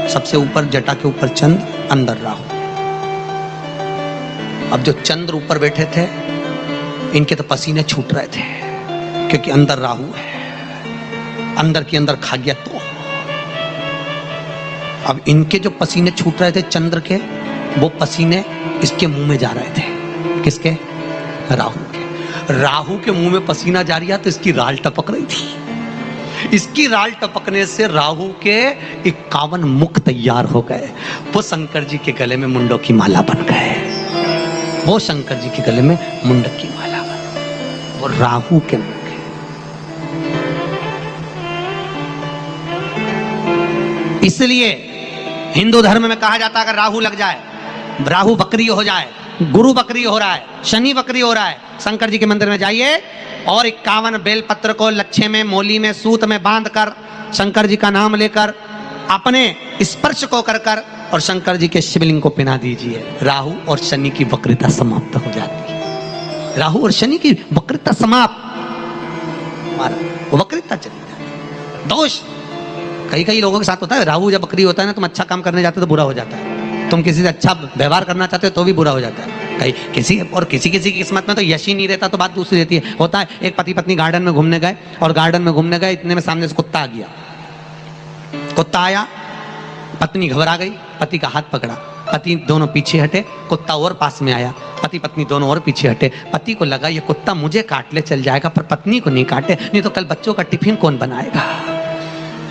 सबसे ऊपर जटा के ऊपर चंद्र, अंदर राहु। अब जो चंद्र ऊपर बैठे थे, इनके तो पसीने छूट रहे थे, क्योंकि अंदर राहु है, अंदर के अंदर खा गया तो। अब इनके जो पसीने छूट रहे थे चंद्र के, वो पसीने इसके मुंह में जा रहे थे। किसके? राहु के। राहु के मुंह में पसीना जा रहा तो इसकी राल टपक रही थी। इसकी राल टपकने से राहु के 51 मुख तैयार हो गए। वो शंकर जी के गले में मुंडों की माला बन गए। वो शंकर जी के गले में मुंडक की माला बन, वो राहु के मुख है। इसलिए हिंदू धर्म में कहा जाता है अगर राहु लग जाए, राहु बकरी हो जाए, गुरु बकरी हो रहा है, शनि बकरी हो रहा है, शंकर जी के मंदिर में जाइए और 51 बेलपत्र को लच्छे में, मोली में, सूत में बांध कर शंकर जी का नाम लेकर अपने स्पर्श को कर कर और शंकर जी के शिवलिंग को पिना दीजिए। राहु और शनि की वक्रता समाप्त हो जाती है। राहु और शनि की वक्रता समाप्त, वक्रता चली जाती है। दोष कई लोगों के साथ होता है। राहु जब बकरी होता है ना, तुम अच्छा काम करने जाते हो तो बुरा हो जाता है, तुम किसी से अच्छा व्यवहार करना चाहते हो तो भी बुरा हो जाता है। कहीं किसी की किस्मत में तो यश ही नहीं रहता तो बात दूसरी रहती है। होता है एक पति पत्नी गार्डन में घूमने गए और गार्डन में घूमने गए, इतने में सामने से कुत्ता आ गया। कुत्ता आया, पत्नी घबरा गई, पति का हाथ पकड़ा, पति दोनों पीछे हटे, कुत्ता और पास में आया, पति पत्नी दोनों और पीछे हटे। पति को लगा ये कुत्ता मुझे काट ले चल जाएगा, पर पत्नी को नहीं काटे, नहीं तो कल बच्चों का टिफिन कौन बनाएगा,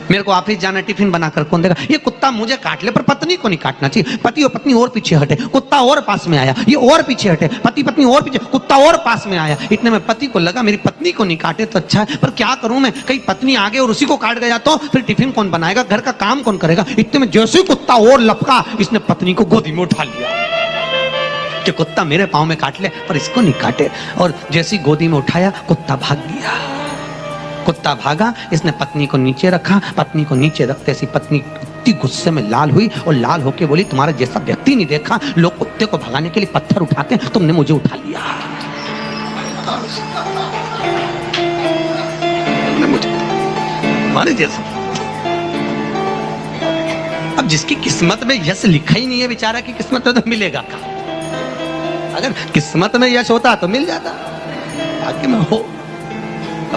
मेरे को ऑफिस जाना, टिफिन बनाकर कौन देगा, ये कुत्ता मुझे काट ले पर पत्नी को नहीं काटना चाहिए। पति और पत्नी और पीछे हटे, कुत्ता और पास में आया, ये और पीछे हटे, पति पत्नी और पीछे, कुत्ता और पास में आया। इतने में पति को लगा मेरी पत्नी को नहीं काटे तो अच्छा है, पर क्या करूं मैं, कहीं पत्नी आगे और उसी को काट गया तो फिर टिफिन कौन बनाएगा, घर का काम कौन करेगा। इतने में जैसे ही कुत्ता और लपका, इसने पत्नी को गोदी में उठा लिया कि कुत्ता मेरे पाँव में काट ले पर इसको नहीं काटे। और जैसी गोदी में उठाया कुत्ता भाग गया। कुत्ता भागा, इसने पत्नी को नीचे रखा, पत्नी को नीचे रखते सी पत्नी इतनी गुस्से में लाल हुई और लाल होके बोली तुम्हारा जैसा व्यक्ति नहीं देखा, लोग कुत्ते को भगाने के लिए पत्थर उठाते हैं, तुमने मुझे उठा लिया, तुम्हारे जैसा। अब जिसकी किस्मत में यश लिखा ही नहीं है बेचारा की किस्मत में तो मिलेगा का, अगर किस्मत में यश होता तो मिल जाता, भाग्य में हो,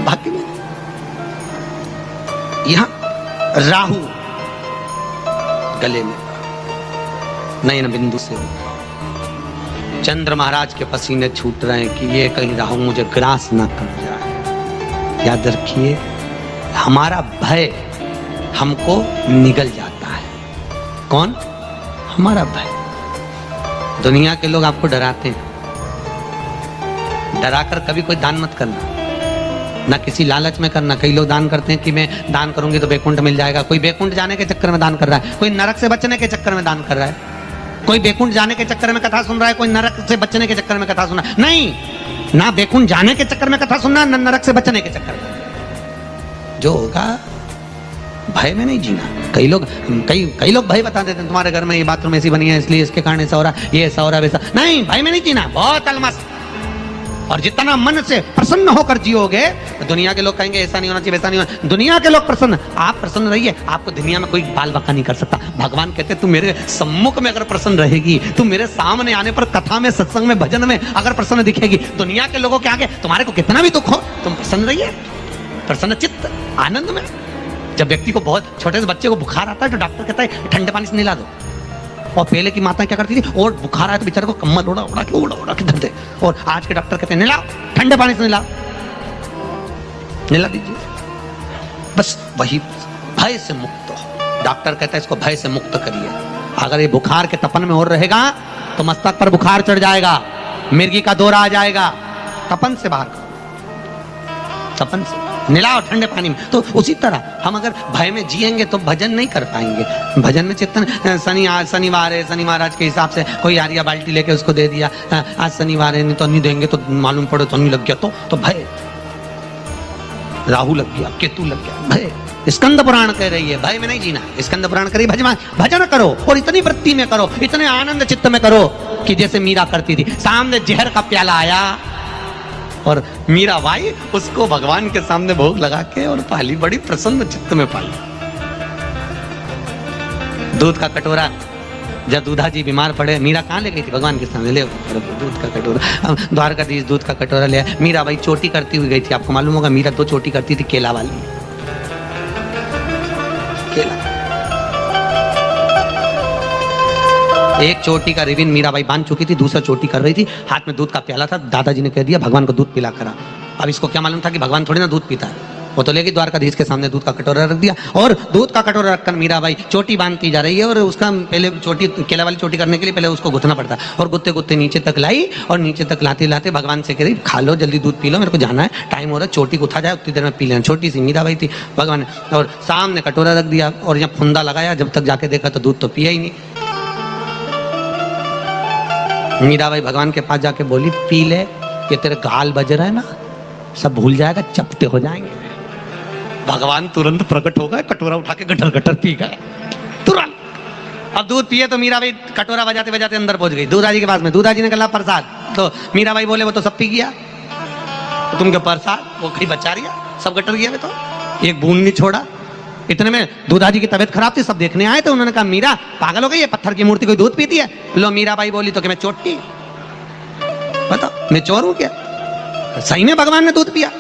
भाग्य में। यहां राहु गले में नयन बिंदु से, चंद्र महाराज के पसीने छूट रहे हैं कि ये कहीं राहु मुझे ग्रास ना कर जाए। याद रखिए हमारा भय हमको निगल जाता है। कौन? हमारा भय। दुनिया के लोग आपको डराते हैं, डराकर कभी कोई दान मत करना, ना किसी लालच में करना। कई लोग दान करते हैं कि मैं दान करूंगी तो बैकुंठ मिल जाएगा, कोई बैकुंठ जाने के चक्कर में दान कर रहा है, कोई नरक से बचने के चक्कर में दान कर रहा है, कोई बैकुंठ जाने के चक्कर में कथा सुन रहा है, कोई नरक से बचने के चक्कर में कथा सुन रहा है। नहीं, ना बैकुंठ जाने के चक्कर में कथा सुनना, ना नरक से बचने के चक्कर में। जो होगा भय में नहीं जीना। कई लोग भय बता देते हैं, तुम्हारे घर में ये बाथरूम ऐसी बनी है इसलिए इसके कारण ऐसा हो रहा, ये ऐसा हो रहा, वैसा नहीं। भय में नहीं जीना, बहुत अलमस्त। और जितना मन से प्रसन्न होकर जियोगे तो दुनिया के लोग कहेंगे ऐसा नहीं होना चाहिए, वैसा नहीं होना। दुनिया के लोग प्रसन्न, आप प्रसन्न रहिए, आपको दुनिया में कोई बाल बका नहीं कर सकता। भगवान कहते तू मेरे सम्मुख में अगर प्रसन्न रहेगी, तू मेरे सामने आने पर कथा में, सत्संग में, भजन में अगर प्रसन्न दिखेगी, दुनिया के लोगों के आगे तुम्हारे को कितना भी दुख हो तुम प्रसन्न रहिए, प्रसन्न चित्त, आनंद में। जब व्यक्ति को बहुत छोटे से बच्चे को बुखार आता है तो डॉक्टर कहता है ठंडे पानी से नहला दो। और पहले की माताएं क्या करती थी, और बुखार आया तो बेचारे को कम्बल उड़ा के धरते, और आज के डॉक्टर कहते हैं नहलाओ, ठंडे पानी से नहला दीजिए। बस वही भय से मुक्त हो। डॉक्टर कहता है इसको भय से मुक्त करिए। अगर ये बुखार के तपन में और रहेगा तो मस्तक पर बुखार चढ़ जाएगा, मिर्गी का दौरा आ जाएगा। तपन से बाहर, तपन से मिलाओ ठंडे पानी में। तो उसी तरह हम अगर भय में जिएंगे तो भजन नहीं कर पाएंगे। भजन में चिंतन, शनिवार है, शनिवार आज के हिसाब से कोई आरिया बाल्टी लेके उसको दे दिया, आज शनिवार है, नहीं तो नहीं देंगे तो मालूम पड़े तो नहीं लग गया तो भय, राहु लग गया, केतु लग गया, भय। स्कंद पुराण कह रही है भय में नहीं जीना। स्कंद पुराण करिए, भजन करो और इतनी वृत्ति में करो, इतने आनंद चित्त में करो कि जैसे मीरा करती थी। सामने जहर का प्याला आया और मीरा बाई उसको भगवान के सामने भोग लगा के और पाली, बड़ी प्रसन्न चित्त में पाली। दूध का कटोरा, जब दूधा जी बीमार पड़े, मीरा कहाँ ले गई थी? भगवान के सामने, ले दूध का कटोरा। द्वारकाधीश दूध का कटोरा ले, मीरा बाई चोटी करती हुई गई थी। आपको मालूम होगा मीरा तो चोटी करती थी केला वाली, केला। एक चोटी का रिबिन मीराबाई बांध चुकी थी, दूसरा चोटी कर रही थी, हाथ में दूध का प्याला था। दादाजी ने कह दिया भगवान को दूध पिला करा। अब इसको क्या मालूम था कि भगवान थोड़ी ना दूध पीता है। वो तो लेके द्वारकाधीश के सामने दूध का कटोरा रख दिया और दूध का कटोरा रखकर मीराबाई चोटी बांधती जा रही है। और उसका पहले चोटी, केला वाली चोटी करने के लिए पहले उसको गुथना पड़ता है, और गुत्ते गुत्ते नीचे तक लाई, और नीचे तक लाते लाते भगवान से कह रही खा लो, जल्दी दूध पी लो, मेरे को जाना है, टाइम हो रहा है, चोटी गुथा जाए उतनी देर में पी लेना। छोटी सी मीराबाई थी, भगवान ने और सामने कटोरा रख दिया और यहाँ फुंदा लगाया। जब तक जाके देखा तो दूध तो पिया ही नहीं। मीराबाई भगवान के पास जाके बोली पी ले, ये तेरे गाल बज रहा है ना, सब भूल जाएगा, चपटे हो जाएंगे। भगवान तुरंत प्रकट हो गए, कटोरा उठा के गटर गटर पी गए तुरंत। अब दूध पिए तो मीराबाई कटोरा बजाते बजाते अंदर पहुंच गई दूधाजी के पास में। दूधाजी ने कहा प्रसाद, तो मीराबाई बोले वो तो सब पी गया, तो तुम क्या प्रसाद, वो कहीं बचा रही, सब गटर गया, तो एक बूंद नहीं छोड़ा। इतने में दूधाजी की तबीयत खराब थी, सब देखने आए, तो उन्होंने कहा मीरा पागल हो गई है, पत्थर की मूर्ति कोई दूध पीती है? लो मीराबाई बोली तो कि मैं चोटी, मैं चोर हूं क्या? सही में भगवान ने दूध पिया?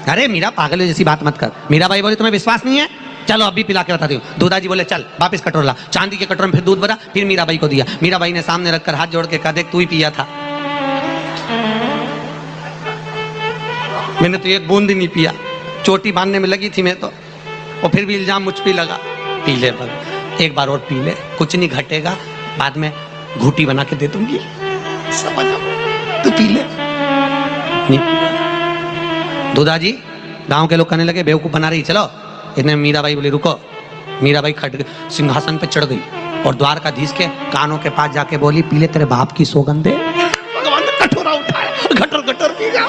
अरे मीरा पागल जैसी बात मत कर। मीराबाई बोली तुम्हें विश्वास नहीं है, चलो अभी पिला के बताती हूँ। दूधाजी बोले चल वापस कटोरा ला। चांदी के कटोरे में फिर दूध भरा, फिर मीराबाई को दिया। मीराबाई ने सामने रखकर हाथ जोड़ के कहा देख तू ही पिया था, मैंने तो एक बूंद ही नहीं पिया, चोटी बांधने में लगी थी मैं तो, और फिर भी इल्जाम मुझ पे लगा। पी ले भगवान, एक बार और पी ले, कुछ नहीं घटेगा, बाद में घूटी बना के दे दूंगी, समझ तू पी ले। नहीं पिया। दूधाजी गांव के लोग कहने लगे बेवकूफ बना रही, चलो। इतने मीराबाई बोली रुको। मीराबाई खट सिंहासन पे चढ़ गई और द्वारकाधीश के कानों के पास जाके बोली पी ले तेरे बाप की सौगंध है। भगवान ने कटोरा उठाया, घटर घटर पी गया।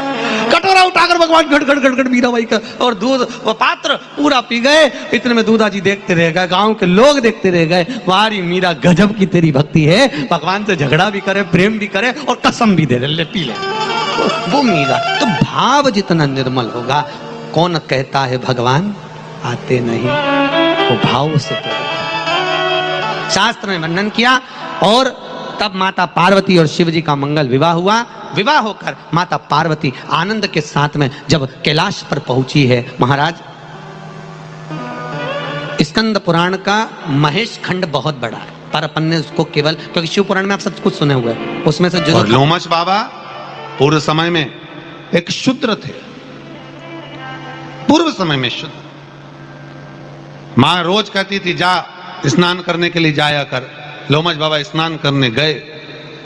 कटोरा उठाकर भगवान घट घट घट घट मीराबाई का और दूध वो पात्र पूरा पी गए। इतने में दूधाजी देखते रह गए, गांव के लोग देखते रह गए, वारी मीरा गजब की तेरी भक्ति है, भगवान से झगड़ा भी करे, प्रेम भी करे और कसम भी दे ले पी ले। वो मीरा तो भाव जितना निर्मल होगा, कौन कहता है भगवान आते नहीं, वो भाव से तो शास्त्र ने वर्णन किया। और तब माता पार्वती और शिव जी का मंगल विवाह हुआ। विवाह होकर माता पार्वती आनंद के साथ में जब कैलाश पर पहुंची है महाराज, स्कंद पुराण का महेश खंड बहुत बड़ा है, पर अपन ने उसको केवल, क्योंकि शिव पुराण में आप सब कुछ सुने हुए हैं, उसमें से जो लोमश बाबा पूर्व समय में एक शूद्र थे, पूर्व समय में शुद्ध। मां रोज कहती थी जा स्नान करने के लिए जाया कर। लोमश बाबा स्नान करने गए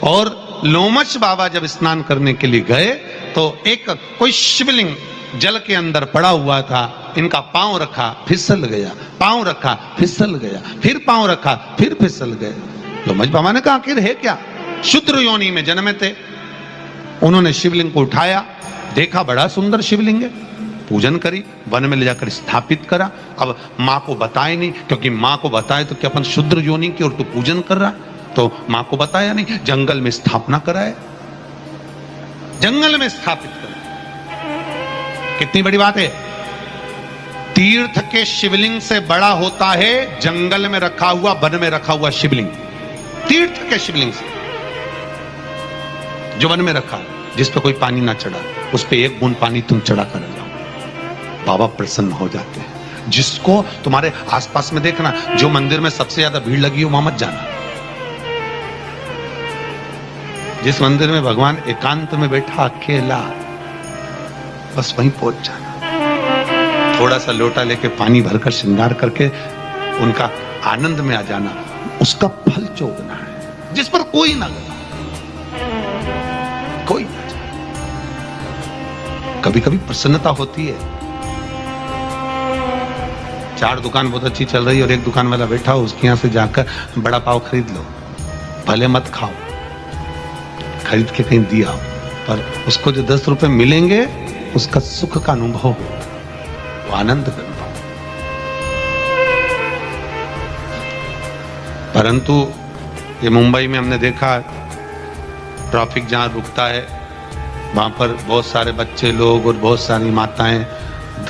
और लोमश बाबा जब स्नान करने के लिए गए तो एक कोई शिवलिंग जल के अंदर पड़ा हुआ था। इनका पांव रखा फिसल गया, पांव रखा फिसल गया, फिर पांव रखा फिर फिसल गए। लोमश बाबा ने कहा आखिर है क्या? शूद्र योनि में जन्मे थे। उन्होंने शिवलिंग को उठाया, देखा बड़ा सुंदर शिवलिंग है, पूजन करी, वन में ले जाकर स्थापित करा। अब माँ को बताए नहीं, क्योंकि माँ को बताए तो क्या अपन शूद्र योनि की और तू पूजन कर रहा, तो माँ को बताया नहीं। जंगल में स्थापना कराए, जंगल में स्थापित करा। कितनी बड़ी बात है। तीर्थ के शिवलिंग से बड़ा होता है जंगल में रखा हुआ, वन में रखा हुआ शिवलिंग। तीर्थ के शिवलिंग से जो वन में रखा, जिस पे कोई पानी ना चढ़ा, उस पे एक बूंद पानी तुम चढ़ा कर जाओ, बाबा प्रसन्न हो जाते हैं। जिसको तुम्हारे आसपास में देखना, जो मंदिर में सबसे ज्यादा भीड़ लगी हो वहां मत जाना। जिस मंदिर में भगवान एकांत में बैठा अकेला, बस वहीं पहुंच जाना। थोड़ा सा लोटा लेके पानी भरकर श्रृंगार करके उनका आनंद में आ जाना, उसका फल चोगना है। जिस पर कोई ना गया, कोई ना जाए। कभी कभी प्रसन्नता होती है। चार दुकान बहुत अच्छी चल रही है और एक दुकान वाला बैठा हो, उसके यहां से जाकर बड़ा पाव खरीद लो, भले मत खाओ, खरीद के कहीं दिया, पर उसको जो 10 रुपए मिलेंगे उसका सुख का अनुभव हो, वो आनंद का अनुभव। परंतु ये मुंबई में हमने देखा, ट्रैफिक जहां रुकता है वहां पर बहुत सारे बच्चे लोग और बहुत सारी माताएं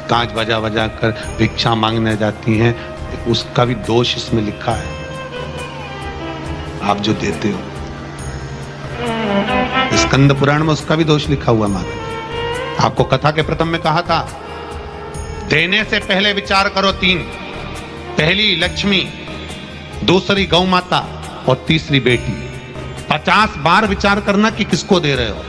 कांच बजा बजा कर भिक्षा मांगने जाती हैं। उसका भी दोष इसमें लिखा है, आप जो देते हो। स्कंद पुराण में उसका भी दोष लिखा हुआ माता। आपको कथा के प्रथम में कहा था, देने से पहले विचार करो 3। पहली लक्ष्मी, दूसरी गौ माता और तीसरी बेटी। 50 बार विचार करना कि किसको दे रहे हो।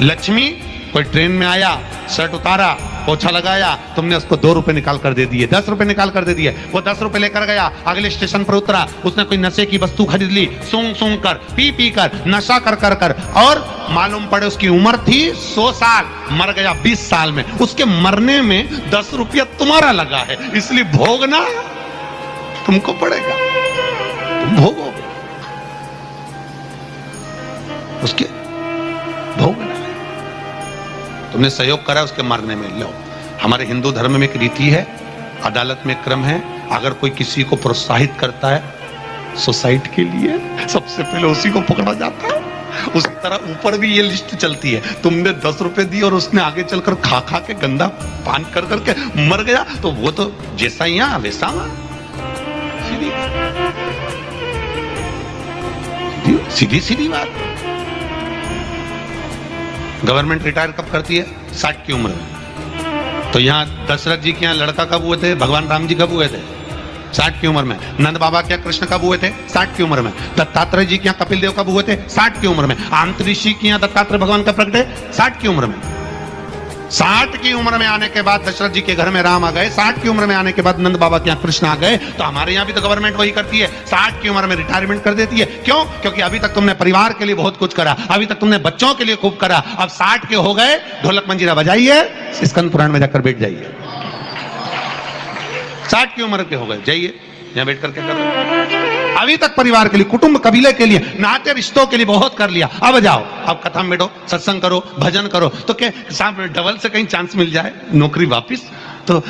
लक्ष्मी, कोई ट्रेन में आया, शर्ट उतारा, पोछा लगाया, तुमने उसको 2 रुपए निकाल कर दे दिए, 10 रुपए निकाल कर दे दिए। वो 10 रुपए लेकर गया, अगले स्टेशन पर उतरा, उसने कोई नशे की वस्तु खरीद ली, सूंघ सूंघ कर, पी पी कर, नशा कर कर कर, और मालूम पड़े उसकी उम्र थी 100 साल, मर गया 20 साल में। उसके मरने में 10 रुपया तुम्हारा लगा है, इसलिए भोगना तुमको पड़ेगा, तुम भोगोगे, उसके भोगना है। तुमने सहयोग करा उसके मरने में, लो। हमारे हिंदू धर्म में एक रीति है, अदालत में क्रम है, अगर कोई किसी को प्रोत्साहित करता है सुसाइड के लिए, सबसे पहले उसी को पकड़ा जाता है। उसी तरह ऊपर भी ये लिस्ट चलती है, तुमने 10 रुपए दी और उसने आगे चलकर खा खा के गंदा पान कर करके मर गया, तो वो तो जैसा यहाँ वैसा वहां। सीधी सीधी बात। गवर्नमेंट रिटायर कब करती है? 60 की उम्र में। तो यहाँ दशरथ जी के यहाँ लड़का कब हुए थे? भगवान राम जी कब हुए थे? 60 की उम्र में। नंद बाबा के यहाँ कृष्ण कब हुए थे? 60 की उम्र में। दत्तात्रेय जी के यहाँ कपिल देव कब हुए थे? 60 की उम्र में। आंतरिषि के यहाँ दत्तात्रेय भगवान का प्रकटे 60 की उम्र में। 60 की उम्र में आने के बाद दशरथ जी के घर में राम आ गए, 60 की उम्र में आने के बाद नंद बाबा के यहाँ कृष्ण आ गए। तो हमारे यहाँ भी तो गवर्नमेंट वही करती है, 60 की उम्र में रिटायरमेंट कर देती है। क्यों? क्योंकि अभी तक तुमने परिवार के लिए बहुत कुछ करा, अभी तक तुमने बच्चों के लिए खूब करा, अब 60 के हो गए, ढोलक मंजीरा बजाइए, स्कंद पुराण में जाकर बैठ जाइए। 60 की उम्र के हो गए, जाइए यहाँ बैठ करके कर रहे। अभी तक परिवार के लिए, कुटुंब कबीले के लिए, नाते रिश्तों के लिए बहुत कर लिया, अब जाओ, अब कथा में बैठो, सत्संग करो, भजन करो, तो क्या साहब डबल से कहीं चांस मिल जाए नौकरी वापिस? तो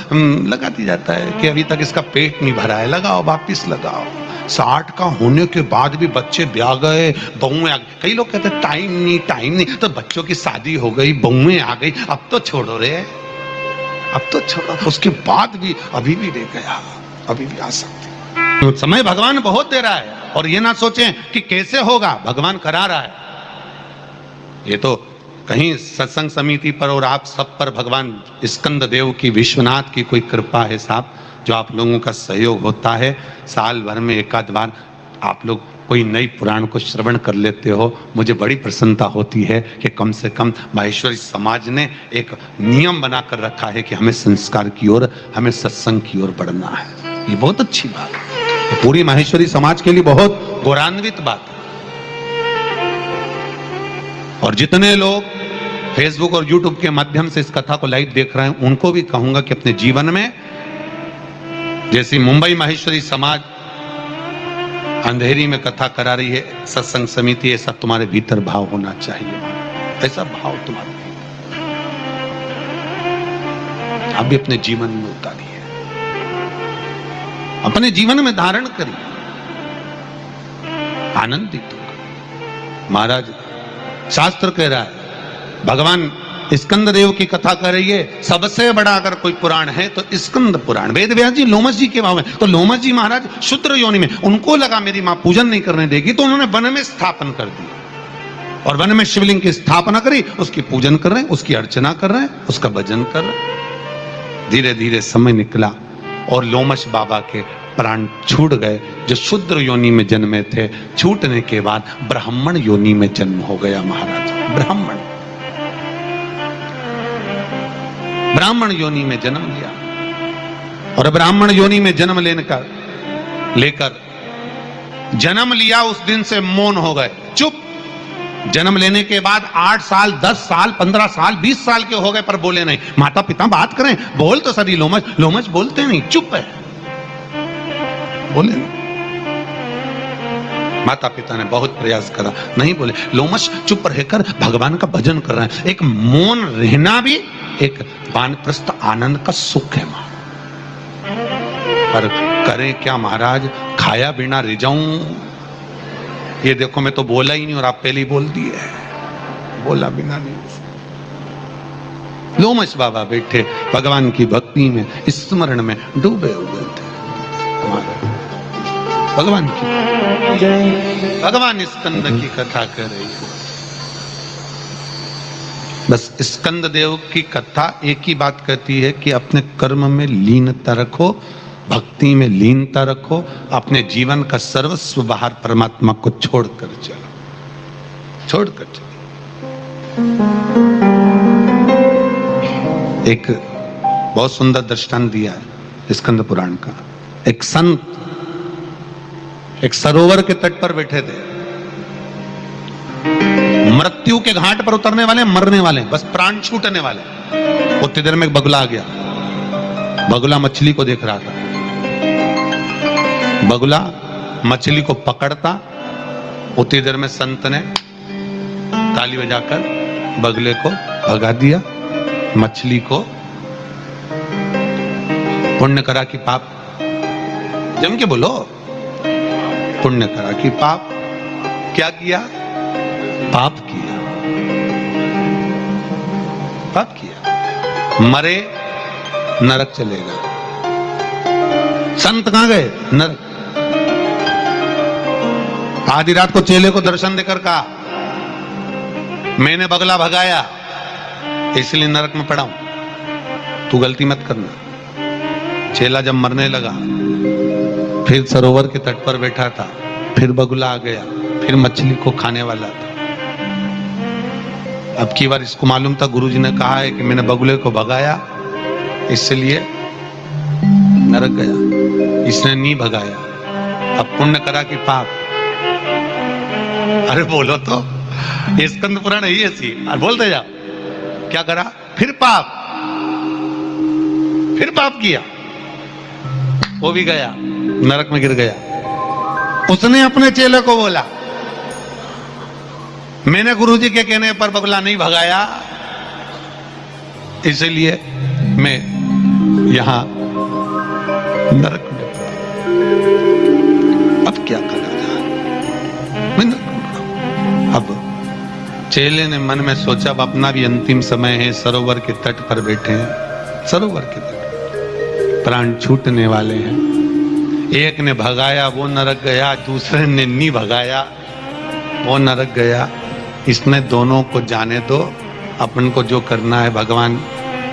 लगा दी जाता है कि अभी तक इसका पेट नहीं भरा है, लगाओ वापिस लगाओ। 60 का होने के बाद भी बच्चे ब्याह गए, बहुएं आ गई। कई लोग कहते हैं टाइम नहीं, तो बच्चों की शादी हो गई, बहुएं आ गई, अब तो छोड़ो रे, अब तो छोड़ो। उसके बाद भी अभी भी रह गया, अभी भी आ सकते। तो समय भगवान बहुत दे रहा है, और ये ना सोचें कि कैसे होगा, भगवान करा रहा है। ये तो कहीं सत्संग समिति पर और आप सब पर भगवान स्कंद देव की, विश्वनाथ की कोई कृपा है साहब, जो आप लोगों का सहयोग होता है। साल भर में एक आध बार आप लोग कोई नई पुराण को श्रवण कर लेते हो, मुझे बड़ी प्रसन्नता होती है कि कम से कम माहेश्वरी समाज ने एक नियम बनाकर रखा है कि हमें संस्कार की ओर, हमें सत्संग की ओर बढ़ना है। ये बहुत अच्छी बात है, पूरी माहेश्वरी समाज के लिए बहुत गौरवान्वित बात है। और जितने लोग फेसबुक और यूट्यूब के माध्यम से इस कथा को लाइव देख रहे हैं, उनको भी कहूंगा कि अपने जीवन में, जैसी मुंबई माहेश्वरी समाज अंधेरी में कथा करा रही है, सत्संग समिति, ऐसा तुम्हारे भीतर भाव होना चाहिए। ऐसा भाव तुम्हारे आप भी अपने जीवन में उतारिए, अपने जीवन में धारण करिए, आनंदित होगा। महाराज शास्त्र कह रहा है, भगवान स्कंद देव की कथा कर रही है, सबसे बड़ा अगर कोई पुराण है तो स्कंद पुराण। वेद व्यास जी लोमस जी के भाव में, तो लोमस जी महाराज शूद्र योनि में, उनको लगा मेरी मां पूजन नहीं करने देगी, तो उन्होंने वन में स्थापन कर दी, और वन में शिवलिंग की स्थापना करी, उसकी पूजन कर रहे हैं, उसकी अर्चना कर रहे हैं, उसका भजन कर रहे हैं। धीरे धीरे समय निकला और लोमश बाबा के प्राण छूट गए, जो शूद्र योनि में जन्मे थे। छूटने के बाद ब्राह्मण योनि में जन्म हो गया महाराज। ब्राह्मण योनि में जन्म लिया, और ब्राह्मण योनि में जन्म लेकर जन्म लिया, उस दिन से मौन हो गए, चुप। जन्म लेने के बाद 8 साल, 10 साल, 15 साल, 20 साल के हो गए, पर बोले नहीं। माता पिता बात करें, बोल तो सदी लोमश बोलते नहीं, चुप है, बोले नहीं। माता पिता ने बहुत प्रयास करा, नहीं बोले। लोमश चुप रहकर भगवान का भजन कर रहे हैं। एक मौन रहना भी एक वानप्रस्थ आनंद का सुख है। पर करें क्या महाराज, खाया बिना रह जाऊं। ये देखो, मैं तो बोला ही नहीं और आप पहले ही बोल दिए, बोला बिना नहीं। लोमश बाबा बैठे भगवान की भक्ति में, स्मरण में डूबे हुए थे। भगवान की, भगवान स्कंद की कथा कर रही है। बस स्कंद देव की कथा एक ही बात कहती है कि अपने कर्म में लीनता रखो, भक्ति में लीनता रखो, अपने जीवन का सर्वस्व बाहर परमात्मा को छोड़कर चलो, छोड़कर चलो। एक बहुत सुंदर दृष्टांत दिया है स्कंद पुराण का। एक संत एक सरोवर के तट पर बैठे थे, मृत्यु के घाट पर उतरने वाले, मरने वाले, बस प्राण छूटने वाले। उतनी देर में एक बगुला आ गया। बगुला मछली को देख रहा था। बगुला मछली को पकड़ता, उतनी देर में संत ने ताली बजाकर बगुले को भगा दिया। मछली को पुण्य करा कि पाप, जम के बोलो, पुण्य करा कि पाप। क्या किया? पाप किया, पाप किया, मरे, नरक चलेगा। संत कहां गए? नरक। आधी रात को चेले को दर्शन देकर कहा, मैंने बगला भगाया, इसलिए नरक में पड़ा हूं, तू गलती मत करना। चेला जब मरने लगा, फिर सरोवर के तट पर बैठा था, फिर बगुला आ गया, फिर मछली को खाने वाला था। अब की बार इसको मालूम था, गुरुजी ने कहा है कि मैंने बगुले को भगाया, इसलिए नरक गया। इसने नहीं भगाया, अब पुण्य करा कि पाप? अरे बोलो तो, ये स्कंद पुराण ही ऐसी, और बोलते जाओ। क्या करा? फिर पाप किया, वो भी गया, नरक में गिर गया। उसने अपने चेले को बोला, मैंने गुरुजी के कहने पर बगुला नहीं भगाया, इसलिए मैं यहां नरक में। अब क्या करा जाए? मैं नरक में। अब चेले ने मन में सोचा, अब अपना भी अंतिम समय है, सरोवर के तट पर बैठे हैं, सरोवर के तट, प्राण छूटने वाले हैं। एक ने भगाया, वो नरक गया, दूसरे ने नहीं भगाया, वो नरक गया। इसने दोनों को जाने दो, अपन को जो करना है भगवान।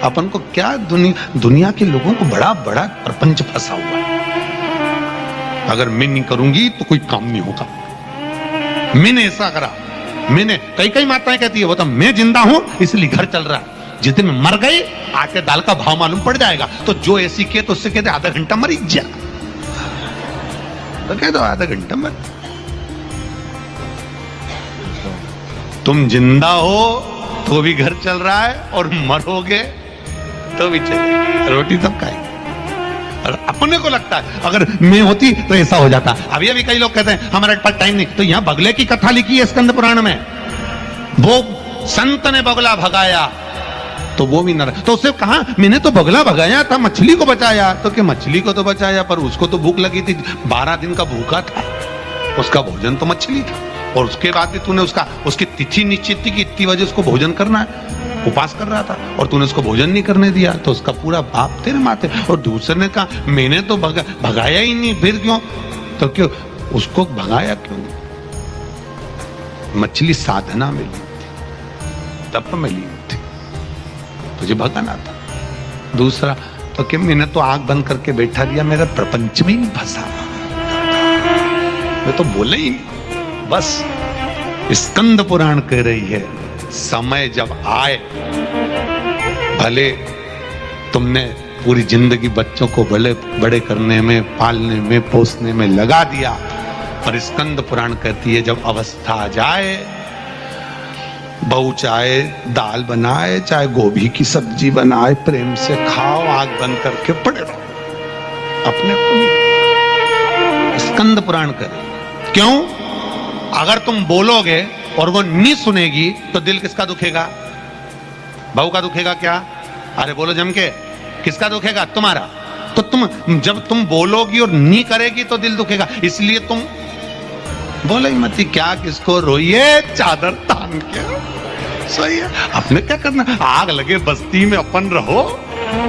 अपन को क्या, दुनिया के लोगों को बड़ा बड़ा प्रपंच फंसा हुआ है। अगर मैं नहीं करूंगी तो कोई काम नहीं होगा। मैंने ऐसा करा, मैंने कई माताएं कहती है, वो तो मैं जिंदा हूं इसलिए घर चल रहा है। जिस दिन मर गए, आटे दाल का भाव मालूम पड़ जाएगा। तो जो ऐसी के तो उससे कहते आधा घंटा मर जा, तो कह दो आधा घंटा मर। तुम जिंदा हो तो भी घर चल रहा है, और मरोगे तो भी चलेगा, रोटी तब खाएंगे। और अपने को लगता है अगर मैं होती तो ऐसा हो जाता। अभी कई लोग कहते हैं हमारे पास टाइम नहीं, तो यहां बगले की कथा लिखी है स्कंद पुराण में। वो संत ने बगला भगाया तो वो भी नरक। तो उससे कहा, मैंने तो बगला भगाया था, मछली को बचाया। तो कि मछली को तो बचाया, पर उसको तो भूख लगी थी, 12 दिन का भूखा था, उसका भोजन तो मछली था। और उसके बाद भी तूने उसकी तिथि निश्चित थी कि इतनी बजे उसको भोजन करना है, उपास कर रहा था, और तूने उसको भोजन नहीं करने दिया, तो उसका पूरा पाप तेरे माथे। और दूसरे ने कहा, मैंने तो भगाया ही नहीं, फिर क्यों? तो क्यों उसको भगाया? क्यों? मछली साधना मिली थी, तप मिली थी, तुझे भगाना था। दूसरा तो कि मैंने तो आंख बंद करके बैठा दिया, मेरा प्रपंच में ही फंसा, मैं तो बोले ही नहीं। बस स्कंद पुराण कह रही है, समय जब आए, भले तुमने पूरी जिंदगी बच्चों को बड़े करने में, पालने में, पोसने में लगा दिया, पर स्कंद पुराण कहती है जब अवस्था आ जाए, बहू चाहे दाल बनाए, चाहे गोभी की सब्जी बनाए, प्रेम से खाओ, आंख बंद करके पड़े रहो अपने को। स्कंद पुराण करे। क्यों? अगर तुम बोलोगे और वो नहीं सुनेगी तो दिल किसका दुखेगा? बहू का दुखेगा क्या? अरे बोलो जम के, किसका दुखेगा? तुम्हारा। तो जब तुम बोलोगी और नहीं करेगी तो दिल दुखेगा। इसलिए तुम बोले ही मत, क्या किसको रोइए, चादर तान के सही है। अपने क्या करना, आग लगे बस्ती में अपन रहो,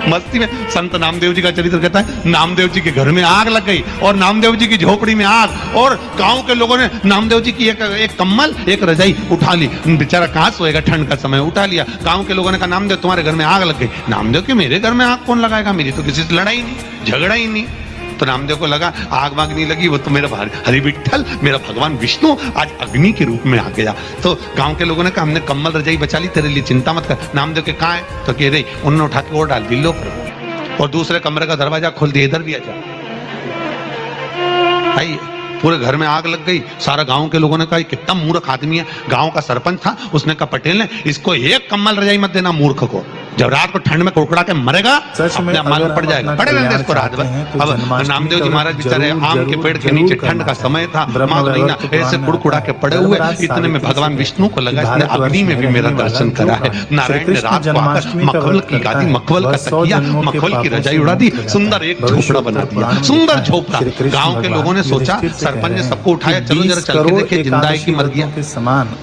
मस्ती में। संत नामदेव जी का चरित्र कहता है, नामदेव जी के घर में आग लग गई और नामदेव जी की झोपड़ी में आग, और गांव के लोगों ने नामदेव जी की एक कम्बल, एक रजाई उठा ली। बेचारा कहां सोएगा, ठंड का समय, उठा लिया। गांव के लोगों ने कहा, नामदेव तुम्हारे घर में आग लग गई। नामदेव के, मेरे घर में आग कौन लगाएगा, मेरी तो किसी से लड़ाई नहीं, झगड़ा ही नहीं। तो नामदेव को लगा आग वाग नहीं लगी, वो तो मेरा हरि विठ्ठल, मेरा भगवान विष्णु आज अग्नि के रूप में आ गया। तो गांव के लोगों ने कहा, हमने कम्बल रजाई बचा ली, तेरे लिए चिंता मत कर। नामदेव के कहाँ है? तो कह रही, उन्होंने उठा के और डाल दी लो पर, और दूसरे कमरे का दरवाजा खोल दिया, इधर भी आ जा। आइए, पूरे घर में आग लग गई। सारा गांव के लोगों ने कहा, कितना मूर्ख आदमी है। गांव का सरपंच था, उसने कहा, पटेल ने इसको एक कम्बल रजाई मत देना मूर्ख को, जब रात को ठंड में कुड़कुड़ा के मरेगा अपने मालूम पड़ जाएगा, पड़े रहते इसको रात भर। अब नामदेव जी महाराज बेचारे आम के पेड़ के नीचे, ठंड का समय था, माघ महीना, ऐसे कुड़कुड़ा के पड़े हुए। इतने में भगवान विष्णु को लगा, इसने अग्नि में भी मेरा दर्शन करा है। नारायण ने रात को आकर मखमल की गादी, मखमल का तकिया, मखमल की रजाई उड़ा दी, सुंदर एक झोपड़ा बना दिया, सुंदर झोपड़ा। गाँव के लोगों ने सोचा, सरपंच ने सबको उठाया, चलो जरा चल के देखे, जिंदा है कि मर गया।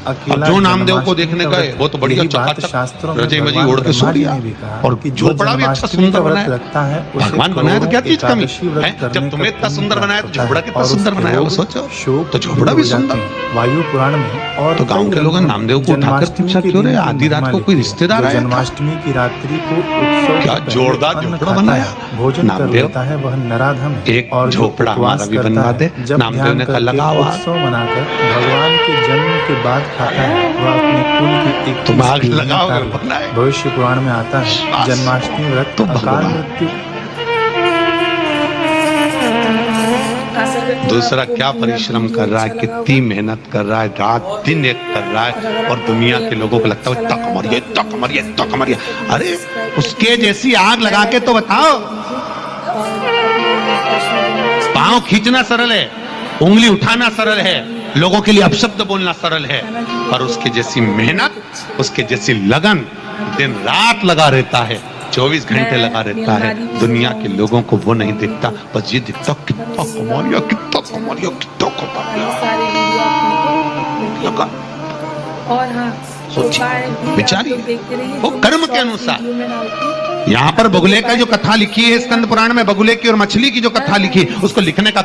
अब जो नामदेव को देखने गए, वो तो बढ़िया चकाचक रजाई मजी ओढ़ के सो किया ने भी कहा और कि जो झोपड़ा भी अच्छा जन्माष्टमी सुंदर का व्रत बनाया। रखता है उसे भगवान बनाया तो क्या चीज कमी एकादशी व्रत है? करने जब का तुम्हें इतना पुण्य सुंदर बनाया तो प्राप्त होता झोपड़ा है कितना और सुंदर उसके बनाया वो रोग, सोचो। शोक तो झोपड़ा दूर भी हो जाते सुंदर। हैं। वायु पुराण में और तो गांव कई के लोग ग्रंथों में नामदेव को उठाकर जन्माष्टमी पूछा के क्यों रे दिन की आधी रात महिमा को कोई लिखी है। रिश्तेदार जो आया था? जन्माष्टमी की रात्रि को उत्सव क्या के पहले जोरदार अन्न झोपड़ा खाता बनाया। है, भोजन कर नामदेव, लेता है, वह नराधम है। एक और जो झोपड़ा उपवास हमारा भी करता बनवा है, दे। जब नामदेव ध्यान ने कहा करके लगाओ आग। उत्सव मनाकर भगवान के जन्म के बाद खाता है, वह अपने कुल की तुम आग 21 पीढ़ियां लगाओगे, तार बनाए। ले। भविष्य पुराण में आता है बस। जन्माष्टमी व्रत तो अकाल भगवान। मृत्यु दूसरा क्या परिश्रम कर रहा है, कितनी मेहनत कर रहा है, रात दिन एक कर रहा है और दुनिया के लोगों को लगता है इतना कमरिया इतना कमरिया इतना कमरिया। अरे उसके जैसी आग लगा के तो बताओ। पांव खींचना सरल है, उंगली उठाना सरल है, लोगों के लिए अपशब्द बोलना सरल है, पर उसके जैसी मेहनत, उसके जैसी लगन दिन रात लगा रहता है, 24 घंटे लगा रहता है। दुनिया के लोगों को वो नहीं दिखता, बस ये दिखता कितना कमालिया कितना कमालिया कितना कमालिया लगन। और हाँ, सोचिए बेचारी वो कर्म के अनुसार। यहाँ पर बगुले का जो कथा लिखी है स्कंद पुराण में, बगुले की और मछली की जो कथा लिखी, उसको लिखने का